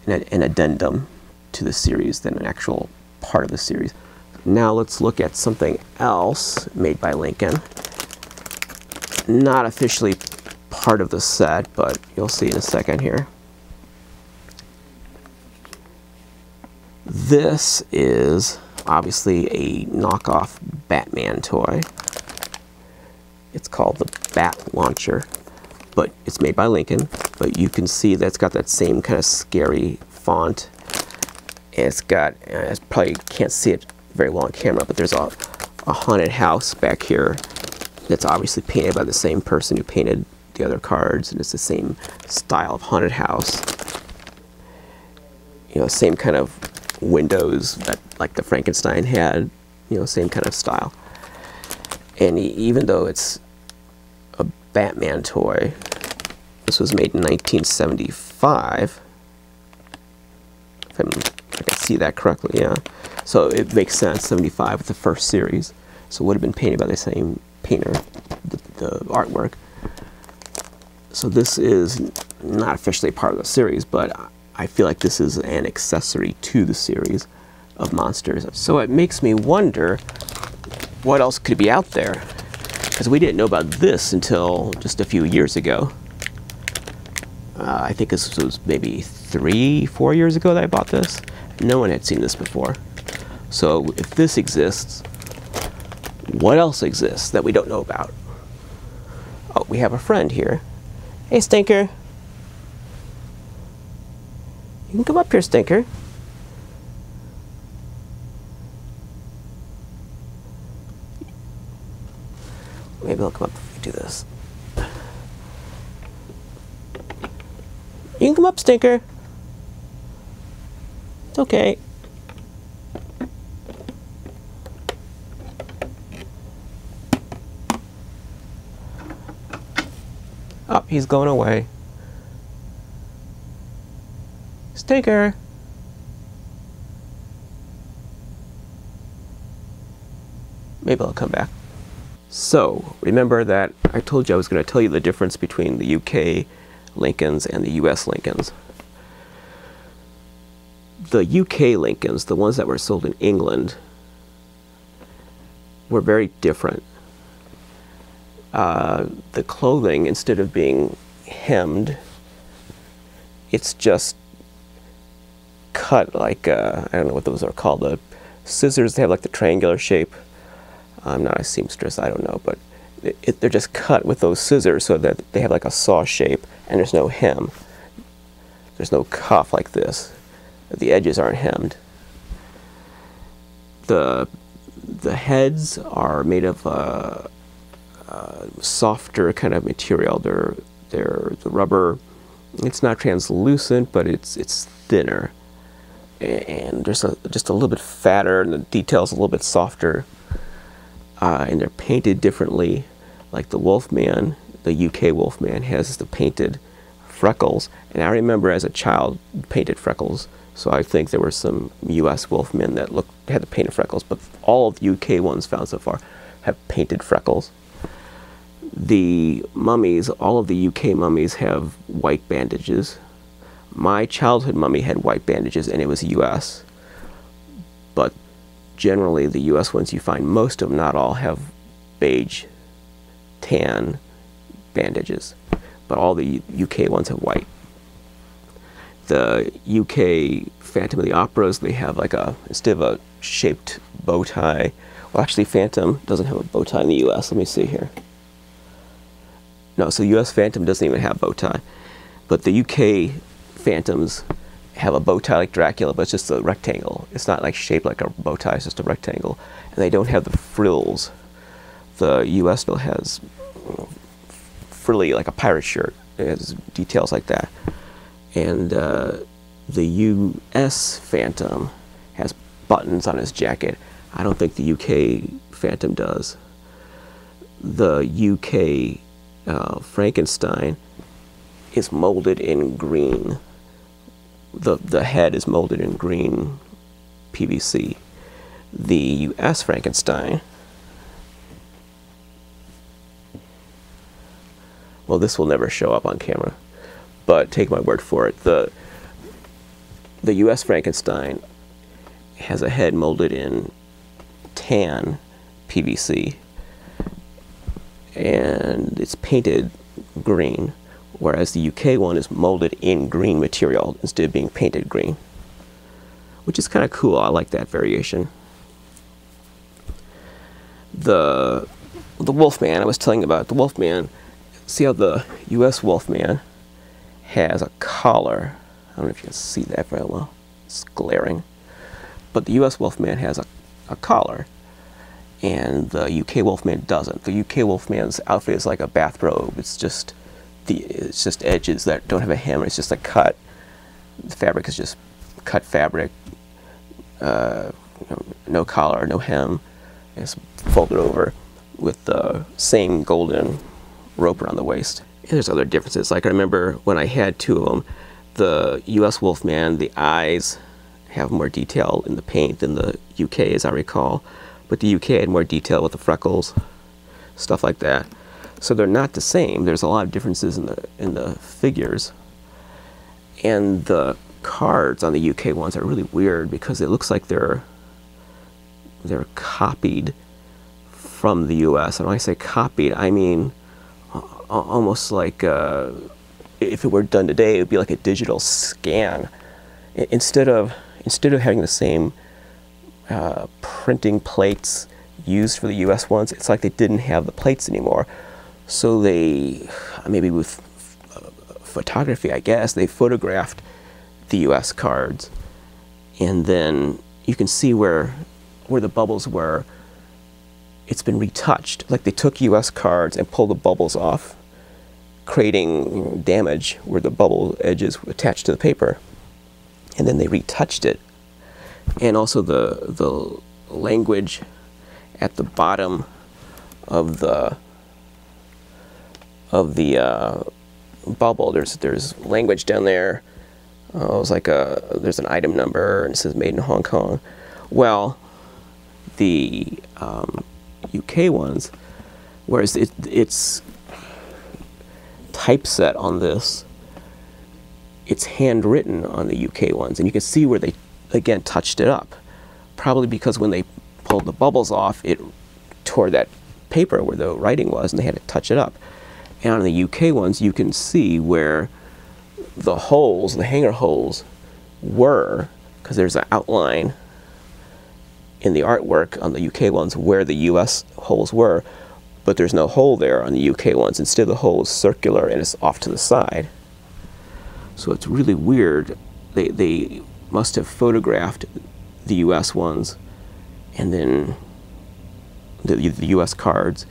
A: an addendum to the series than an actual part of the series. Now let's look at something else made by Lincoln. Not officially part of the set, but you'll see in a second here. This is obviously a knockoff Batman toy. It's called the Bat Launcher, but it's made by Lincoln. But you can see that it's got that same kind of scary font. And it's got, I probably can't see it very well on camera, but there's a haunted house back here that's obviously painted by the same person who painted the other cards, and it's the same style of haunted house. You know, same kind of windows that like the Frankenstein had, you know, same kind of style. And even though it's a Batman toy, this was made in 1975. If I can see that correctly, yeah. So it makes sense, 75 with the first series. So it would have been painted by the same painter, the artwork. So this is not officially part of the series, but I feel like this is an accessory to the series of monsters. So it makes me wonder what else could be out there, because we didn't know about this until just a few years ago. I think this was maybe 3-4 years ago that I bought this. No one had seen this before. So if this exists, what else exists that we don't know about? Oh, we have a friend here. Hey, Stinker. You can come up here, Stinker. Maybe I'll come up if we do this. You can come up, Stinker. It's okay. Oh, he's going away. Stinker. Maybe I'll come back. So, remember that I told you I was going to tell you the difference between the UK Lincolns and the US Lincolns. The UK Lincolns, the ones that were sold in England, were very different. The clothing, instead of being hemmed, it's just cut like, I don't know what those are called, the scissors. They have like the triangular shape. I'm not a seamstress, I don't know, but they're just cut with those scissors so that they have like a saw shape, and there's no hem. There's no cuff like this. The edges aren't hemmed. The heads are made of softer kind of material. They're the rubber. It's not translucent, but it's thinner, and there's just a little bit fatter, and the details a little bit softer. And they're painted differently. Like the Wolfman, the UK Wolfman has the painted freckles, and I remember as a child painted freckles. So I think there were some US Wolfmen that had the painted freckles, but all of the UK ones found so far have painted freckles. The mummies, all of the UK mummies have white bandages. My childhood mummy had white bandages, and it was US. But generally, the US ones you find, most of them, not all, have beige, tan bandages. But all the UK ones have white. The UK Phantom of the Operas, they have like instead of a shaped bow tie, well, actually Phantom doesn't have a bow tie in the US. Let me see here. No, so the US Phantom doesn't even have a bow tie. But the UK Phantoms have a bow tie like Dracula, but it's just a rectangle. It's not like shaped like a bow tie, it's just a rectangle. And they don't have the frills. The US still has frilly, like a pirate shirt. It has details like that. And the US Phantom has buttons on his jacket. I don't think the UK Phantom does. The UK Frankenstein is molded in green. The head is molded in green PVC. The US Frankenstein, well, this will never show up on camera, but take my word for it. The US Frankenstein has a head molded in tan PVC, and it's painted green, whereas the UK one is molded in green material instead of being painted green, which is kind of cool. I like that variation. The Wolfman, I was telling you about the Wolfman. See how the US Wolfman has a collar. I don't know if you can see that very well. It's glaring. But the US Wolfman has a collar, and the UK Wolfman doesn't. The UK Wolfman's outfit is like a bathrobe. It's just edges that don't have a hem. It's just a cut. The fabric is just cut fabric. No collar, no hem. It's folded over with the same golden rope around the waist. And there's other differences. Like I remember when I had two of them, the US Wolfman, the eyes have more detail in the paint than the UK, as I recall. But the UK had more detail with the freckles, stuff like that. So they're not the same. There's a lot of differences in the figures. And the cards on the UK ones are really weird because it looks like they're copied from the US. And when I say copied, I mean almost like if it were done today, it would be like a digital scan. Instead of having the same printing plates used for the US ones, it's like they didn't have the plates anymore. So they, maybe with photography, I guess, they photographed the US cards, and then you can see where the bubbles were. It's been retouched. Like they took US cards and pulled the bubbles off, creating damage where the bubble edges were attached to the paper, and then they retouched it. And also the language at the bottom of the bubble. There's language down there. It's like there's an item number, and it says made in Hong Kong. Well, the UK ones, whereas it's typeset on this, it's handwritten on the UK ones, and you can see where they again touched it up, probably because when they pulled the bubbles off, it tore that paper where the writing was, and they had to touch it up. And on the UK ones, you can see where the holes, the hanger holes, were, because there's an outline in the artwork on the UK ones where the US holes were, but there's no hole there on the UK ones. Instead, the hole is circular and it's off to the side. So it's really weird. They must have photographed the US ones, and then the US cards,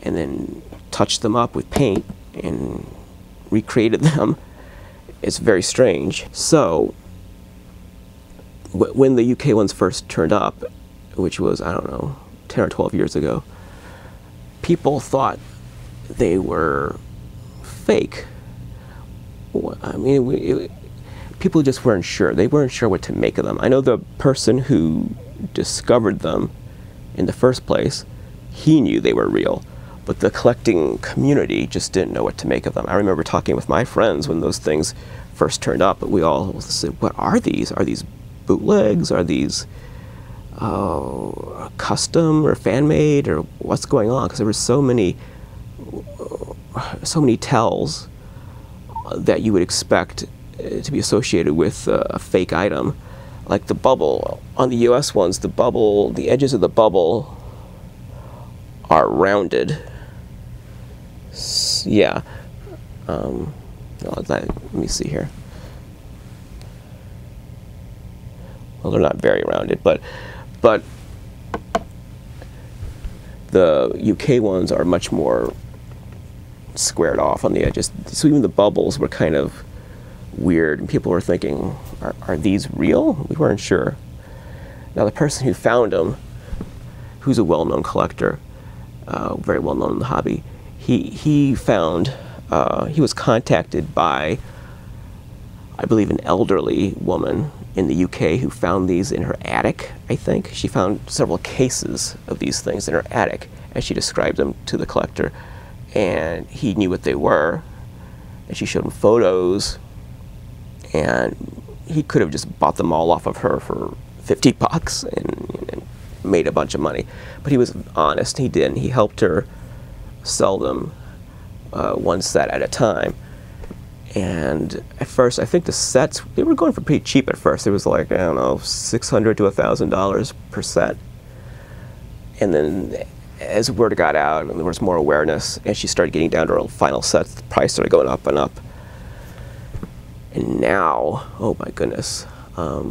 A: and then touched them up with paint and recreated them. It's very strange. So when the UK ones first turned up, which was, I don't know, 10 or 12 years ago, people thought they were fake. I mean, people just weren't sure. They weren't sure what to make of them. I know the person who discovered them in the first place, he knew they were real, but the collecting community just didn't know what to make of them. I remember talking with my friends when those things first turned up, but we all said, what are these? Are these bootlegs? Are these custom or fan-made, or what's going on? Because there were so many tells that you would expect to be associated with a fake item. Like the bubble on the US ones, the edges of the bubble are rounded. Yeah. Let me see here. Well, they're not very rounded, but the UK ones are much more squared off on the edges. So even the bubbles were kind of weird, and people were thinking, are these real? We weren't sure. Now the person who found them, who's a well-known collector, very well-known in the hobby, he was contacted by, I believe, an elderly woman in the UK who found these in her attic, I think. She found several cases of these things in her attic, and she described them to the collector, and he knew what they were, and she showed him photos, and he could have just bought them all off of her for $50 and made a bunch of money. But he was honest, he didn't. He helped her sell them one set at a time. And at first, I think the sets, they were going for pretty cheap at first. It was like, I don't know, $600 to $1,000 per set. And then as word got out and there was more awareness, and she started getting down to her final sets, the price started going up and up. And now, oh my goodness, I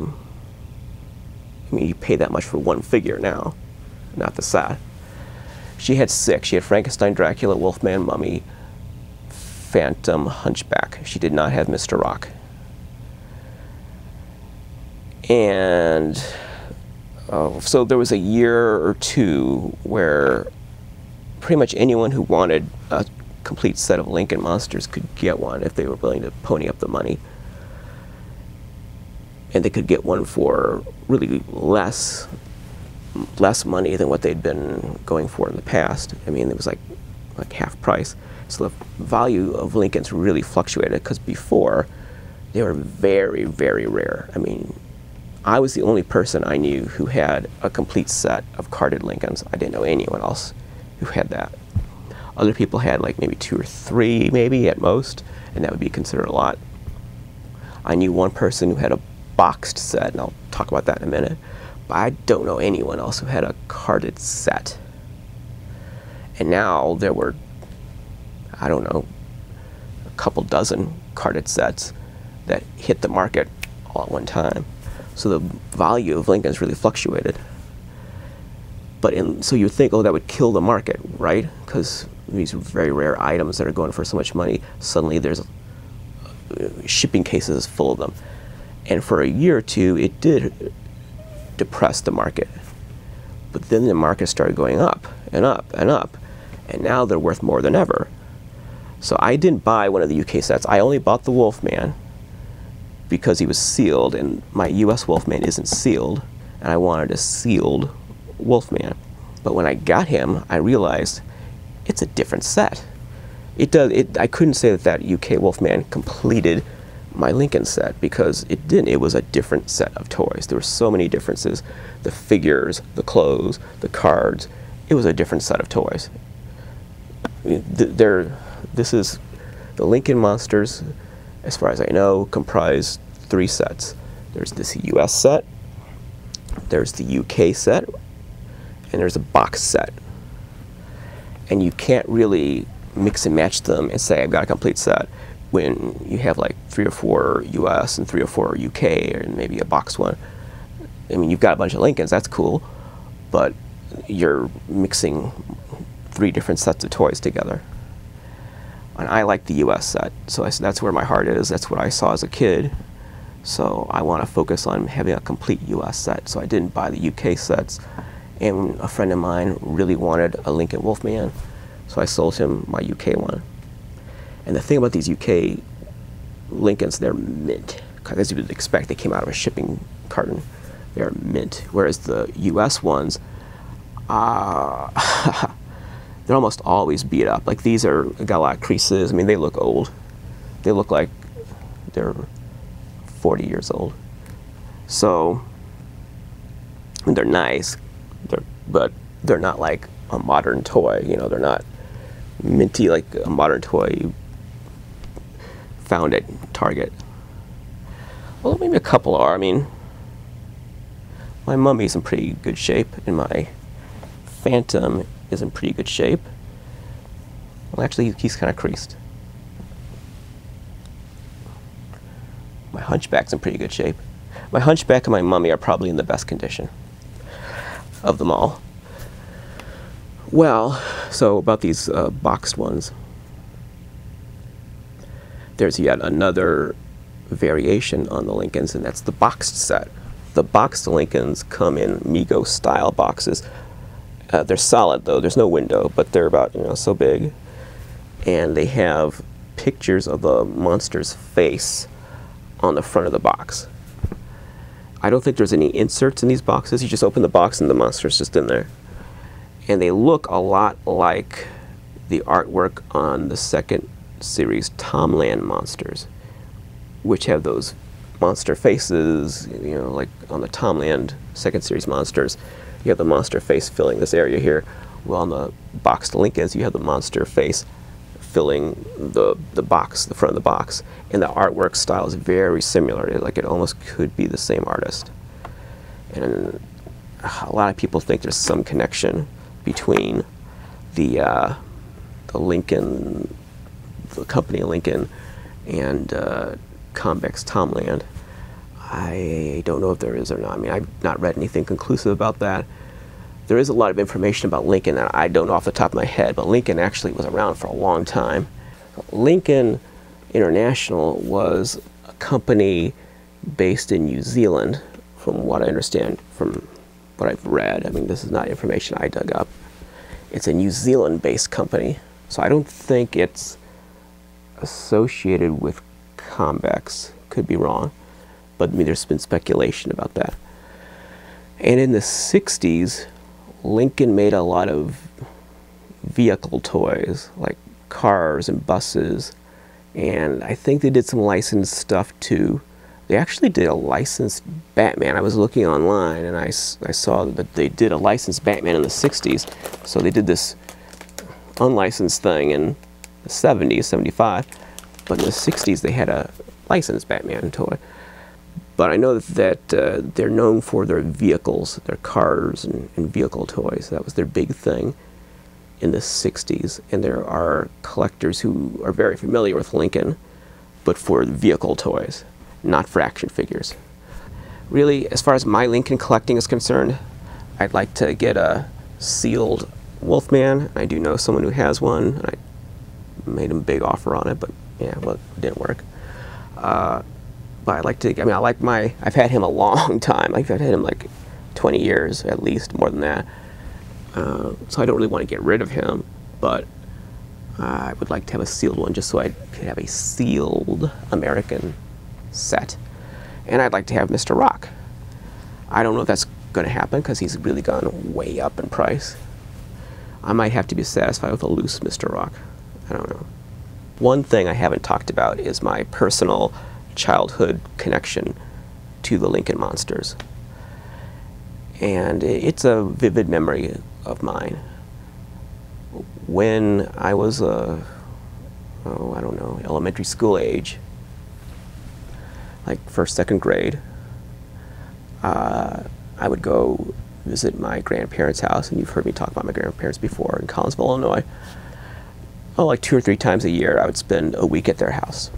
A: mean, you pay that much for one figure now, not the set. She had 6. She had Frankenstein, Dracula, Wolfman, Mummy, Phantom, Hunchback. She did not have Mr. Rock. And so there was a year or two where pretty much anyone who wanted a complete set of Lincoln monsters could get one if they were willing to pony up the money. And they could get one for really less money than what they'd been going for in the past. I mean, it was like half price. So the value of Lincolns really fluctuated, because before they were very, very rare. I mean, I was the only person I knew who had a complete set of carded Lincolns. I didn't know anyone else who had that. Other people had like maybe 2 or 3 maybe at most, and that would be considered a lot. I knew one person who had a boxed set, and I'll talk about that in a minute, but I don't know anyone else who had a carded set. And now there were, I don't know, a couple dozen carded sets that hit the market all at one time. So the value of Lincolns really fluctuated. But so you think, oh, that would kill the market, right? Because these very rare items that are going for so much money, suddenly there's shipping cases full of them. And for a year or two, it did depress the market. But then the market started going up and up and up. And now they're worth more than ever. So I didn't buy one of the UK sets. I only bought the Wolfman because he was sealed, and my US Wolfman isn't sealed, and I wanted a sealed Wolfman. But when I got him, I realized it's a different set. I couldn't say that UK Wolfman completed my Lincoln set, because it didn't. It was a different set of toys. There were so many differences. The figures, the clothes, the cards, it was a different set of toys. This is the Lincoln Monsters, as far as I know, comprise 3 sets. There's this US set, there's the UK set, and there's a box set. And you can't really mix and match them and say I've got a complete set when you have like 3 or 4 US and 3 or 4 UK and maybe a box one. I mean, you've got a bunch of Lincolns, that's cool, but you're mixing 3 different sets of toys together. And I like the US set, so that's where my heart is. That's what I saw as a kid. So I want to focus on having a complete US set. So I didn't buy the UK sets. And a friend of mine really wanted a Lincoln Wolfman, so I sold him my UK one. And the thing about these UK Lincolns, they're mint. As you would expect, they came out of a shipping carton. They're mint. Whereas the US ones, they're almost always beat up. Like these got a lot of creases. I mean, they look old. They look like they're 40 years old. So, I mean, they're nice, but they're not like a modern toy. You know, they're not minty like a modern toy you found at Target. Well, maybe a couple are. I mean, my Mummy's in pretty good shape, and my Phantom is in pretty good shape. Well, actually, he's kind of creased. My Hunchback's in pretty good shape. My Hunchback and my Mummy are probably in the best condition of them all. Well, so about these boxed ones. There's yet another variation on the Lincolns, and that's the boxed set. The boxed Lincolns come in Mego-style boxes. They're solid though, there's no window, but they're about, you know, so big. And they have pictures of the monster's face on the front of the box. I don't think there's any inserts in these boxes. You just open the box and the monster's just in there. And they look a lot like the artwork on the second series Tomland monsters, which have those monster faces, you know, like on the Tomland second series monsters. You have the monster face filling this area here. Well, on the boxed Lincolns, you have the monster face filling the box, the front of the box. And the artwork style is very similar. Like it almost could be the same artist. And a lot of people think there's some connection between the Lincoln, the company Lincoln, and Combeck's Tomland. I don't know if there is or not. I mean, I've not read anything conclusive about that. There is a lot of information about Lincoln that I don't know off the top of my head, but Lincoln actually was around for a long time. Lincoln International was a company based in New Zealand, from what I understand, from what I've read. I mean, this is not information I dug up. It's a New Zealand-based company, so I don't think it's associated with Combeck's. Could be wrong, but I mean, there's been speculation about that. And in the 60s, Lincoln made a lot of vehicle toys, like cars and buses, and I think they did some licensed stuff too. They actually did a licensed Batman. I was looking online and I saw that they did a licensed Batman in the 60s. So they did this unlicensed thing in the 70s, 75, but in the 60s they had a licensed Batman toy. But I know that they're known for their vehicles, their cars and vehicle toys. That was their big thing in the 60s. And there are collectors who are very familiar with Lincoln, but for vehicle toys, not for action figures. Really, as far as my Lincoln collecting is concerned, I'd like to get a sealed Wolfman. I do know someone who has one, and I made him a big offer on it, but yeah, well, it didn't work. But I'd like to, I mean, I've had him a long time. I've had him like 20 years at least, more than that. So I don't really want to get rid of him, but I would like to have a sealed one just so I could have a sealed American set. And I'd like to have Mr. Rock. I don't know if that's going to happen because he's really gone way up in price. I might have to be satisfied with a loose Mr. Rock. I don't know. One thing I haven't talked about is my personal childhood connection to the Lincoln Monsters. And it's a vivid memory of mine. when I was, I don't know, elementary school age, like first, second grade, I would go visit my grandparents' house, and you've heard me talk about my grandparents before in Collinsville, Illinois. Oh, like 2 or 3 times a year, I would spend a week at their house,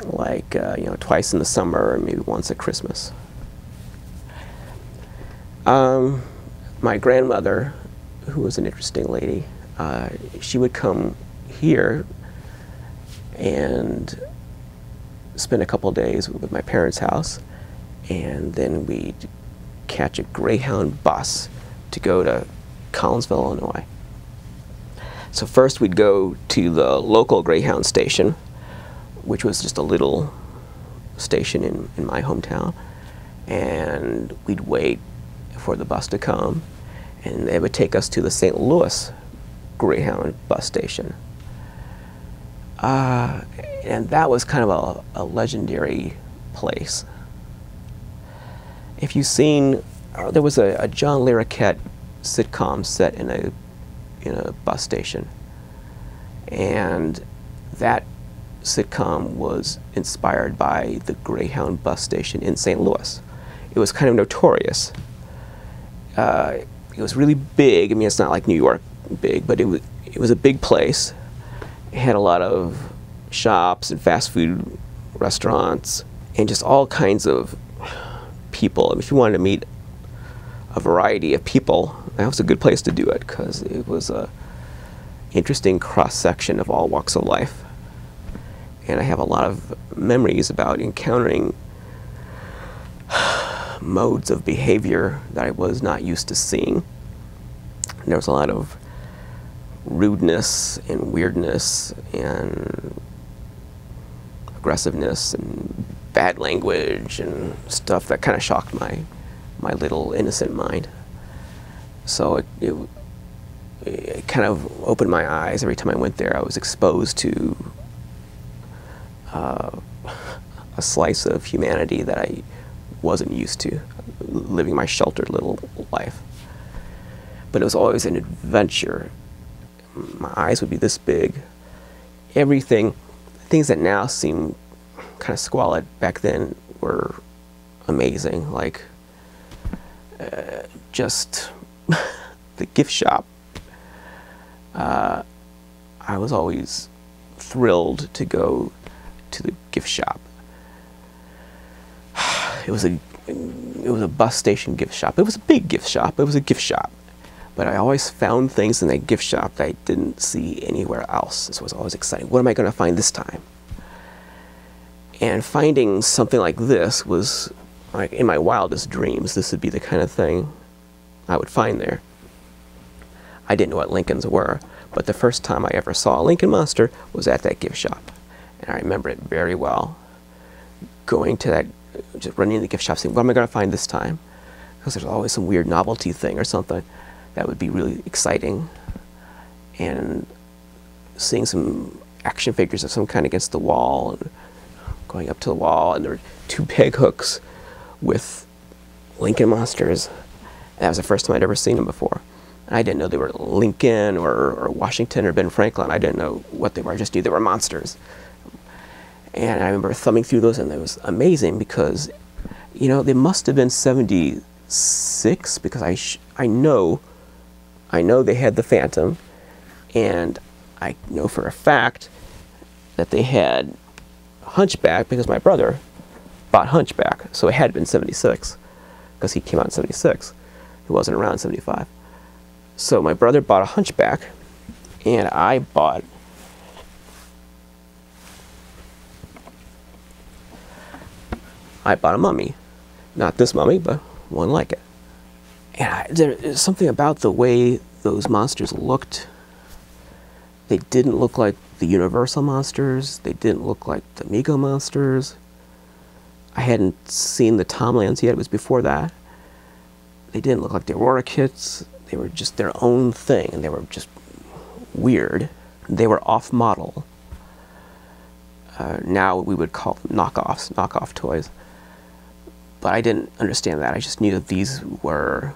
A: like twice in the summer and maybe once at Christmas. My grandmother, who was an interesting lady, she would come here and spend a couple days with my parents' house, and then we'd catch a Greyhound bus to go to Collinsville, Illinois. So first we'd go to the local Greyhound station, which was just a little station in my hometown, and we'd wait for the bus to come, and they would take us to the St. Louis Greyhound bus station. And that was kind of a legendary place. If you've seen, there was a John Larroquette sitcom set in a bus station, and that sitcom was inspired by the Greyhound bus station in St. Louis. It was kind of notorious. It was really big. I mean, it's not like New York big, but it was a big place. It had a lot of shops and fast food restaurants and just all kinds of people. I mean, if you wanted to meet a variety of people, that was a good place to do it, because it was a interesting cross-section of all walks of life. And I have a lot of memories about encountering modes of behavior that I was not used to seeing. And there was a lot of rudeness and weirdness and aggressiveness and bad language and stuff that kind of shocked my little innocent mind. So it kind of opened my eyes. Every time I went there, I was exposed to a slice of humanity that I wasn't used to, living my sheltered little life. But it was always an adventure. My eyes would be this big. Everything, things that now seem kind of squalid, back then were amazing. Like just the gift shop. I was always thrilled to go to the gift shop. It was a bus station gift shop. It was a big gift shop. It was a gift shop. But I always found things in that gift shop that I didn't see anywhere else. So it was always exciting. What am I going to find this time? And finding something like this was, like, in my wildest dreams, this would be the kind of thing I would find there. I didn't know what Lincolns were, but the first time I ever saw a Lincoln Monster was at that gift shop. And I remember it very well. Going to that, just running in the gift shop saying, what am I going to find this time? Because there's always some weird novelty thing or something that would be really exciting. And seeing some action figures of some kind against the wall, and going up to the wall, and there were 2 peg hooks with Lincoln Monsters. That was the first time I'd ever seen them before. I didn't know they were Lincoln or Washington or Ben Franklin. I didn't know what they were. I just knew they were monsters. And I remember thumbing through those, and it was amazing because, you know, they must have been 76, because I know they had the Phantom, and I know for a fact that they had Hunchback because my brother bought Hunchback, so it had been 76 because he came out in 76. He wasn't around in 75. So my brother bought a Hunchback, and I bought a mummy. Not this mummy, but one like it. And there's something about the way those monsters looked. They didn't look like the Universal monsters. They didn't look like the Mego monsters. I hadn't seen the Tomlands yet. It was before that. They didn't look like the Aurora kits. They were just their own thing, and they were just weird. They were off-model. Now we would call them knockoffs, knockoff toys. But I didn't understand that. I just knew that these were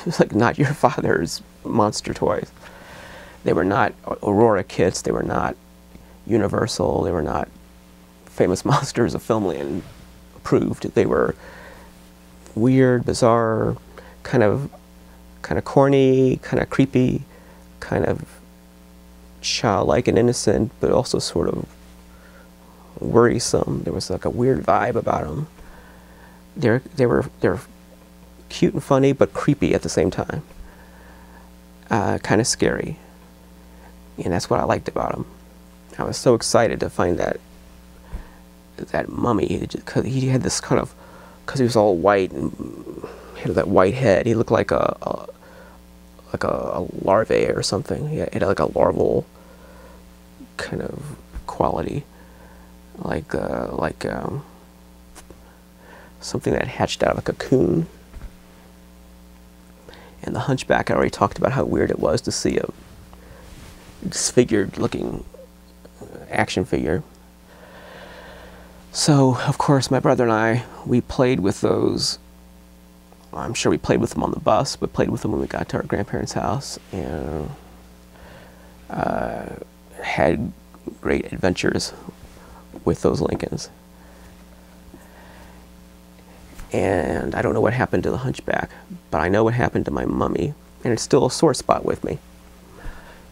A: It's like not your father's monster toys. They were not Aurora kits. They were not Universal. They were not Famous Monsters of Filmland approved. They were weird, bizarre, kind of corny, kind of creepy, kind of childlike and innocent, but also sort of worrisome. There was like a weird vibe about them. They're cute and funny, but creepy at the same time. Kind of scary, and that's what I liked about them. I was so excited to find that mummy, because he had this kind of, because he was all white and had that white head. He looked like a larvae or something. He had like a larval kind of quality, like something that hatched out of a cocoon. And the Hunchback, I already talked about how weird it was to see a disfigured looking action figure. So, of course, my brother and I, we played with those. I'm sure we played with them on the bus, but played with them when we got to our grandparents' house, and had great adventures with those Lincolns. And I don't know what happened to the Hunchback, but I know what happened to my mummy, and it's still a sore spot with me.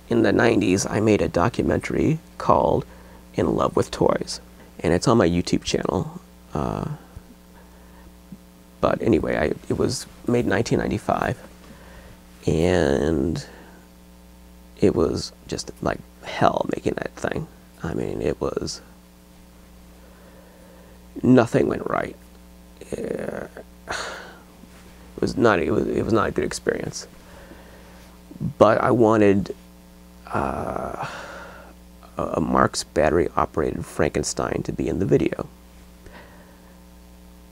A: In the 90s, I made a documentary called In Love with Toys, and it's on my YouTube channel. But anyway, it was made in 1995, and it was just like hell making that thing. I mean, it was, nothing went right. It was not a good experience. But I wanted a Marx battery-operated Frankenstein to be in the video.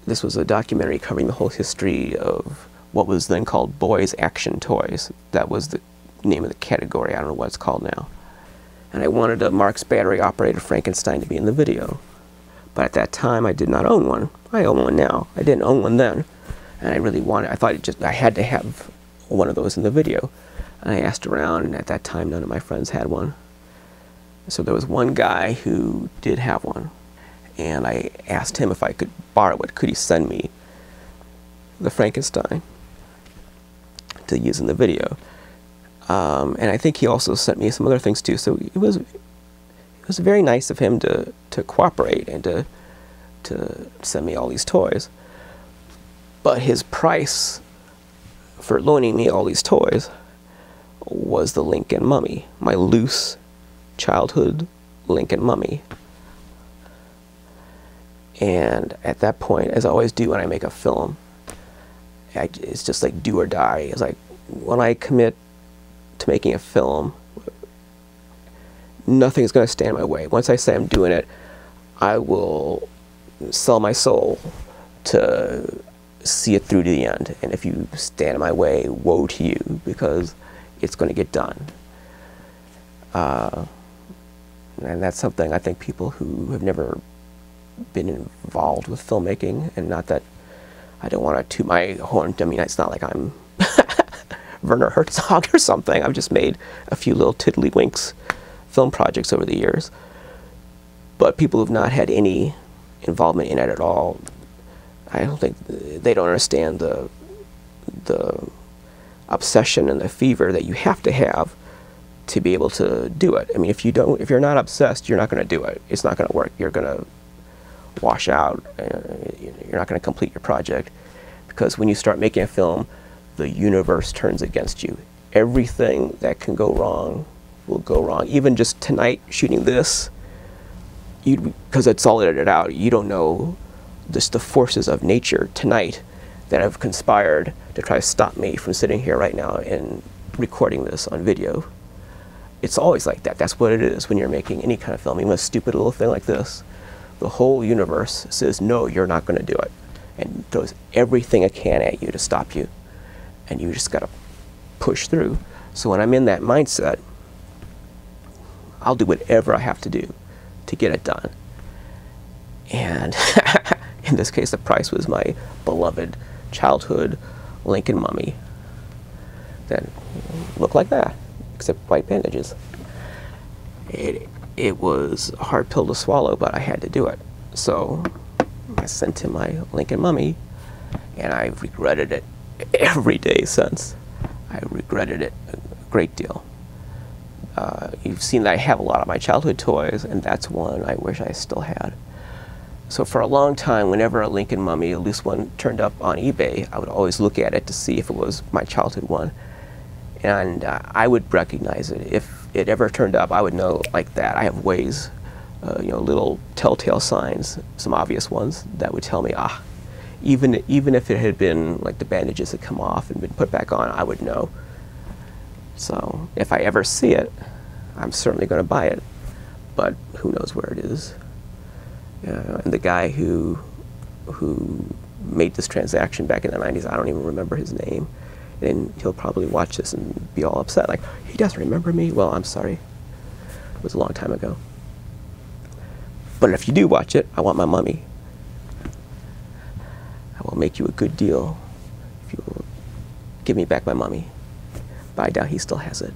A: This was a documentary covering the whole history of what was then called boys' action toys. That was the name of the category. I don't know what it's called now. And I wanted a Marx battery-operated Frankenstein to be in the video. But at that time, I did not own one. I own one now. I didn't own one then. And I really wanted, I thought I had to have one of those in the video. And I asked around, and at that time, none of my friends had one. So there was one guy who did have one. And I asked him if I could borrow it. Could he send me the Frankenstein to use in the video? And I think he also sent me some other things too. So it was very nice of him to cooperate and to send me all these toys. But his price for loaning me all these toys was the Lincoln Mummy, my loose childhood Lincoln Mummy. And at that point, as I always do when I make a film, it's just like do or die. It's like when I commit to making a film, nothing's going to stand in my way. Once I say I'm doing it, I will sell my soul to see it through to the end. And if you stand in my way, woe to you, because it's going to get done. And that's something I think people who have never been involved with filmmaking, and not that I don't want to toot my horn. I mean, it's not like I'm Werner Herzog or something. I've just made a few little tiddlywinks film projects over the years. But people who've not had any involvement in it at all, I don't think they don't understand the obsession and the fever that you have to have to be able to do it. I mean, if you're not obsessed, you're not going to do it. It's not going to work. You're going to wash out. You're not going to complete your project, because when you start making a film, the universe turns against you. Everything that can go wrong will go wrong. Even just tonight shooting this, because it's all edited out, you don't know just the forces of nature tonight that have conspired to try to stop me from sitting here right now and recording this on video. It's always like that. That's what it is when you're making any kind of film, even a stupid little thing like this. The whole universe says, no, you're not going to do it, and throws everything it can at you to stop you. And you just got to push through. So when I'm in that mindset, I'll do whatever I have to do to get it done. And in this case, the price was my beloved childhood Lincoln Mummy. that looked like that, except white bandages. It was a hard pill to swallow, but I had to do it. So I sent him my Lincoln mummy, and I've regretted it every day since. I regretted it a great deal. You've seen that I have a lot of my childhood toys, and that's one I wish I still had. So for a long time, whenever a Lincoln mummy, a loose one, turned up on eBay, I would always look at it to see if it was my childhood one. And I would recognize it. If it ever turned up, I would know like that. I have ways, you know, little telltale signs, some obvious ones, that would tell me, even if it had been, like the bandages had come off and been put back on, I would know. So if I ever see it, I'm certainly going to buy it. But who knows where it is. And the guy who made this transaction back in the 90s, I don't even remember his name. And he'll probably watch this and be all upset, like, he doesn't remember me. Well, I'm sorry. It was a long time ago. But if you do watch it, I want my mummy. I will make you a good deal if you will give me back my mummy. But I doubt he still has it.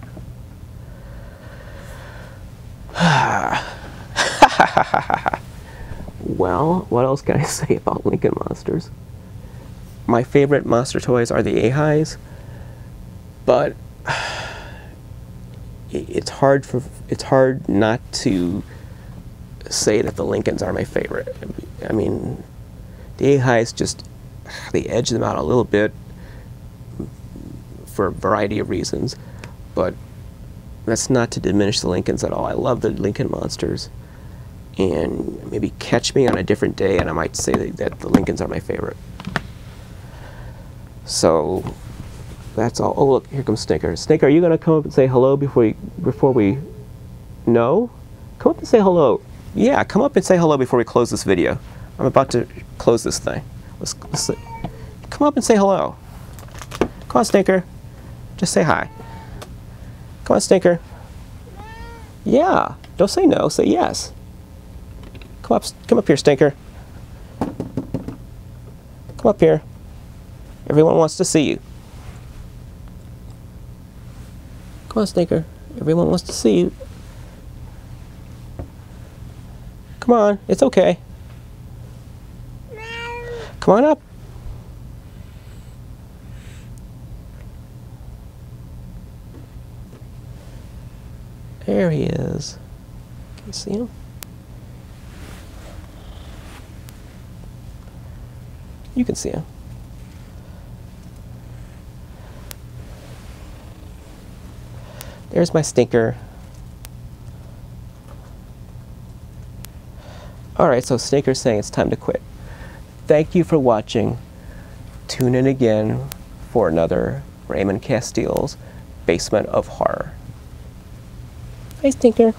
A: Well, what else can I say about Lincoln monsters? My favorite monster toys are the A-Highs, but it's hard not to say that the Lincolns are my favorite. I mean, the A-Highs just, they edge them out a little bit for a variety of reasons, but that's not to diminish the Lincolns at all. I love the Lincoln monsters, and maybe catch me on a different day and I might say that the Lincolns are my favorite. So that's all. Oh, look, here comes Stinker. Stinker, are you gonna come up and say hello before we? No? Come up and say hello. Yeah, come up and say hello before we close this video. I'm about to close this thing. Let's come up and say hello. Come on, Stinker. Just say hi. Come on, Stinker. Yeah. Don't say no. Say yes. Come up here, Stinker. Come up here. Everyone wants to see you. Come on, Stinker. Everyone wants to see you. Come on, it's okay. Come on up. There he is. Can you see him? You can see him. There's my Stinker. Alright, so Stinker's saying it's time to quit. Thank you for watching. Tune in again for another Raymond Castile's Basement of Horror. Hi, Stinker.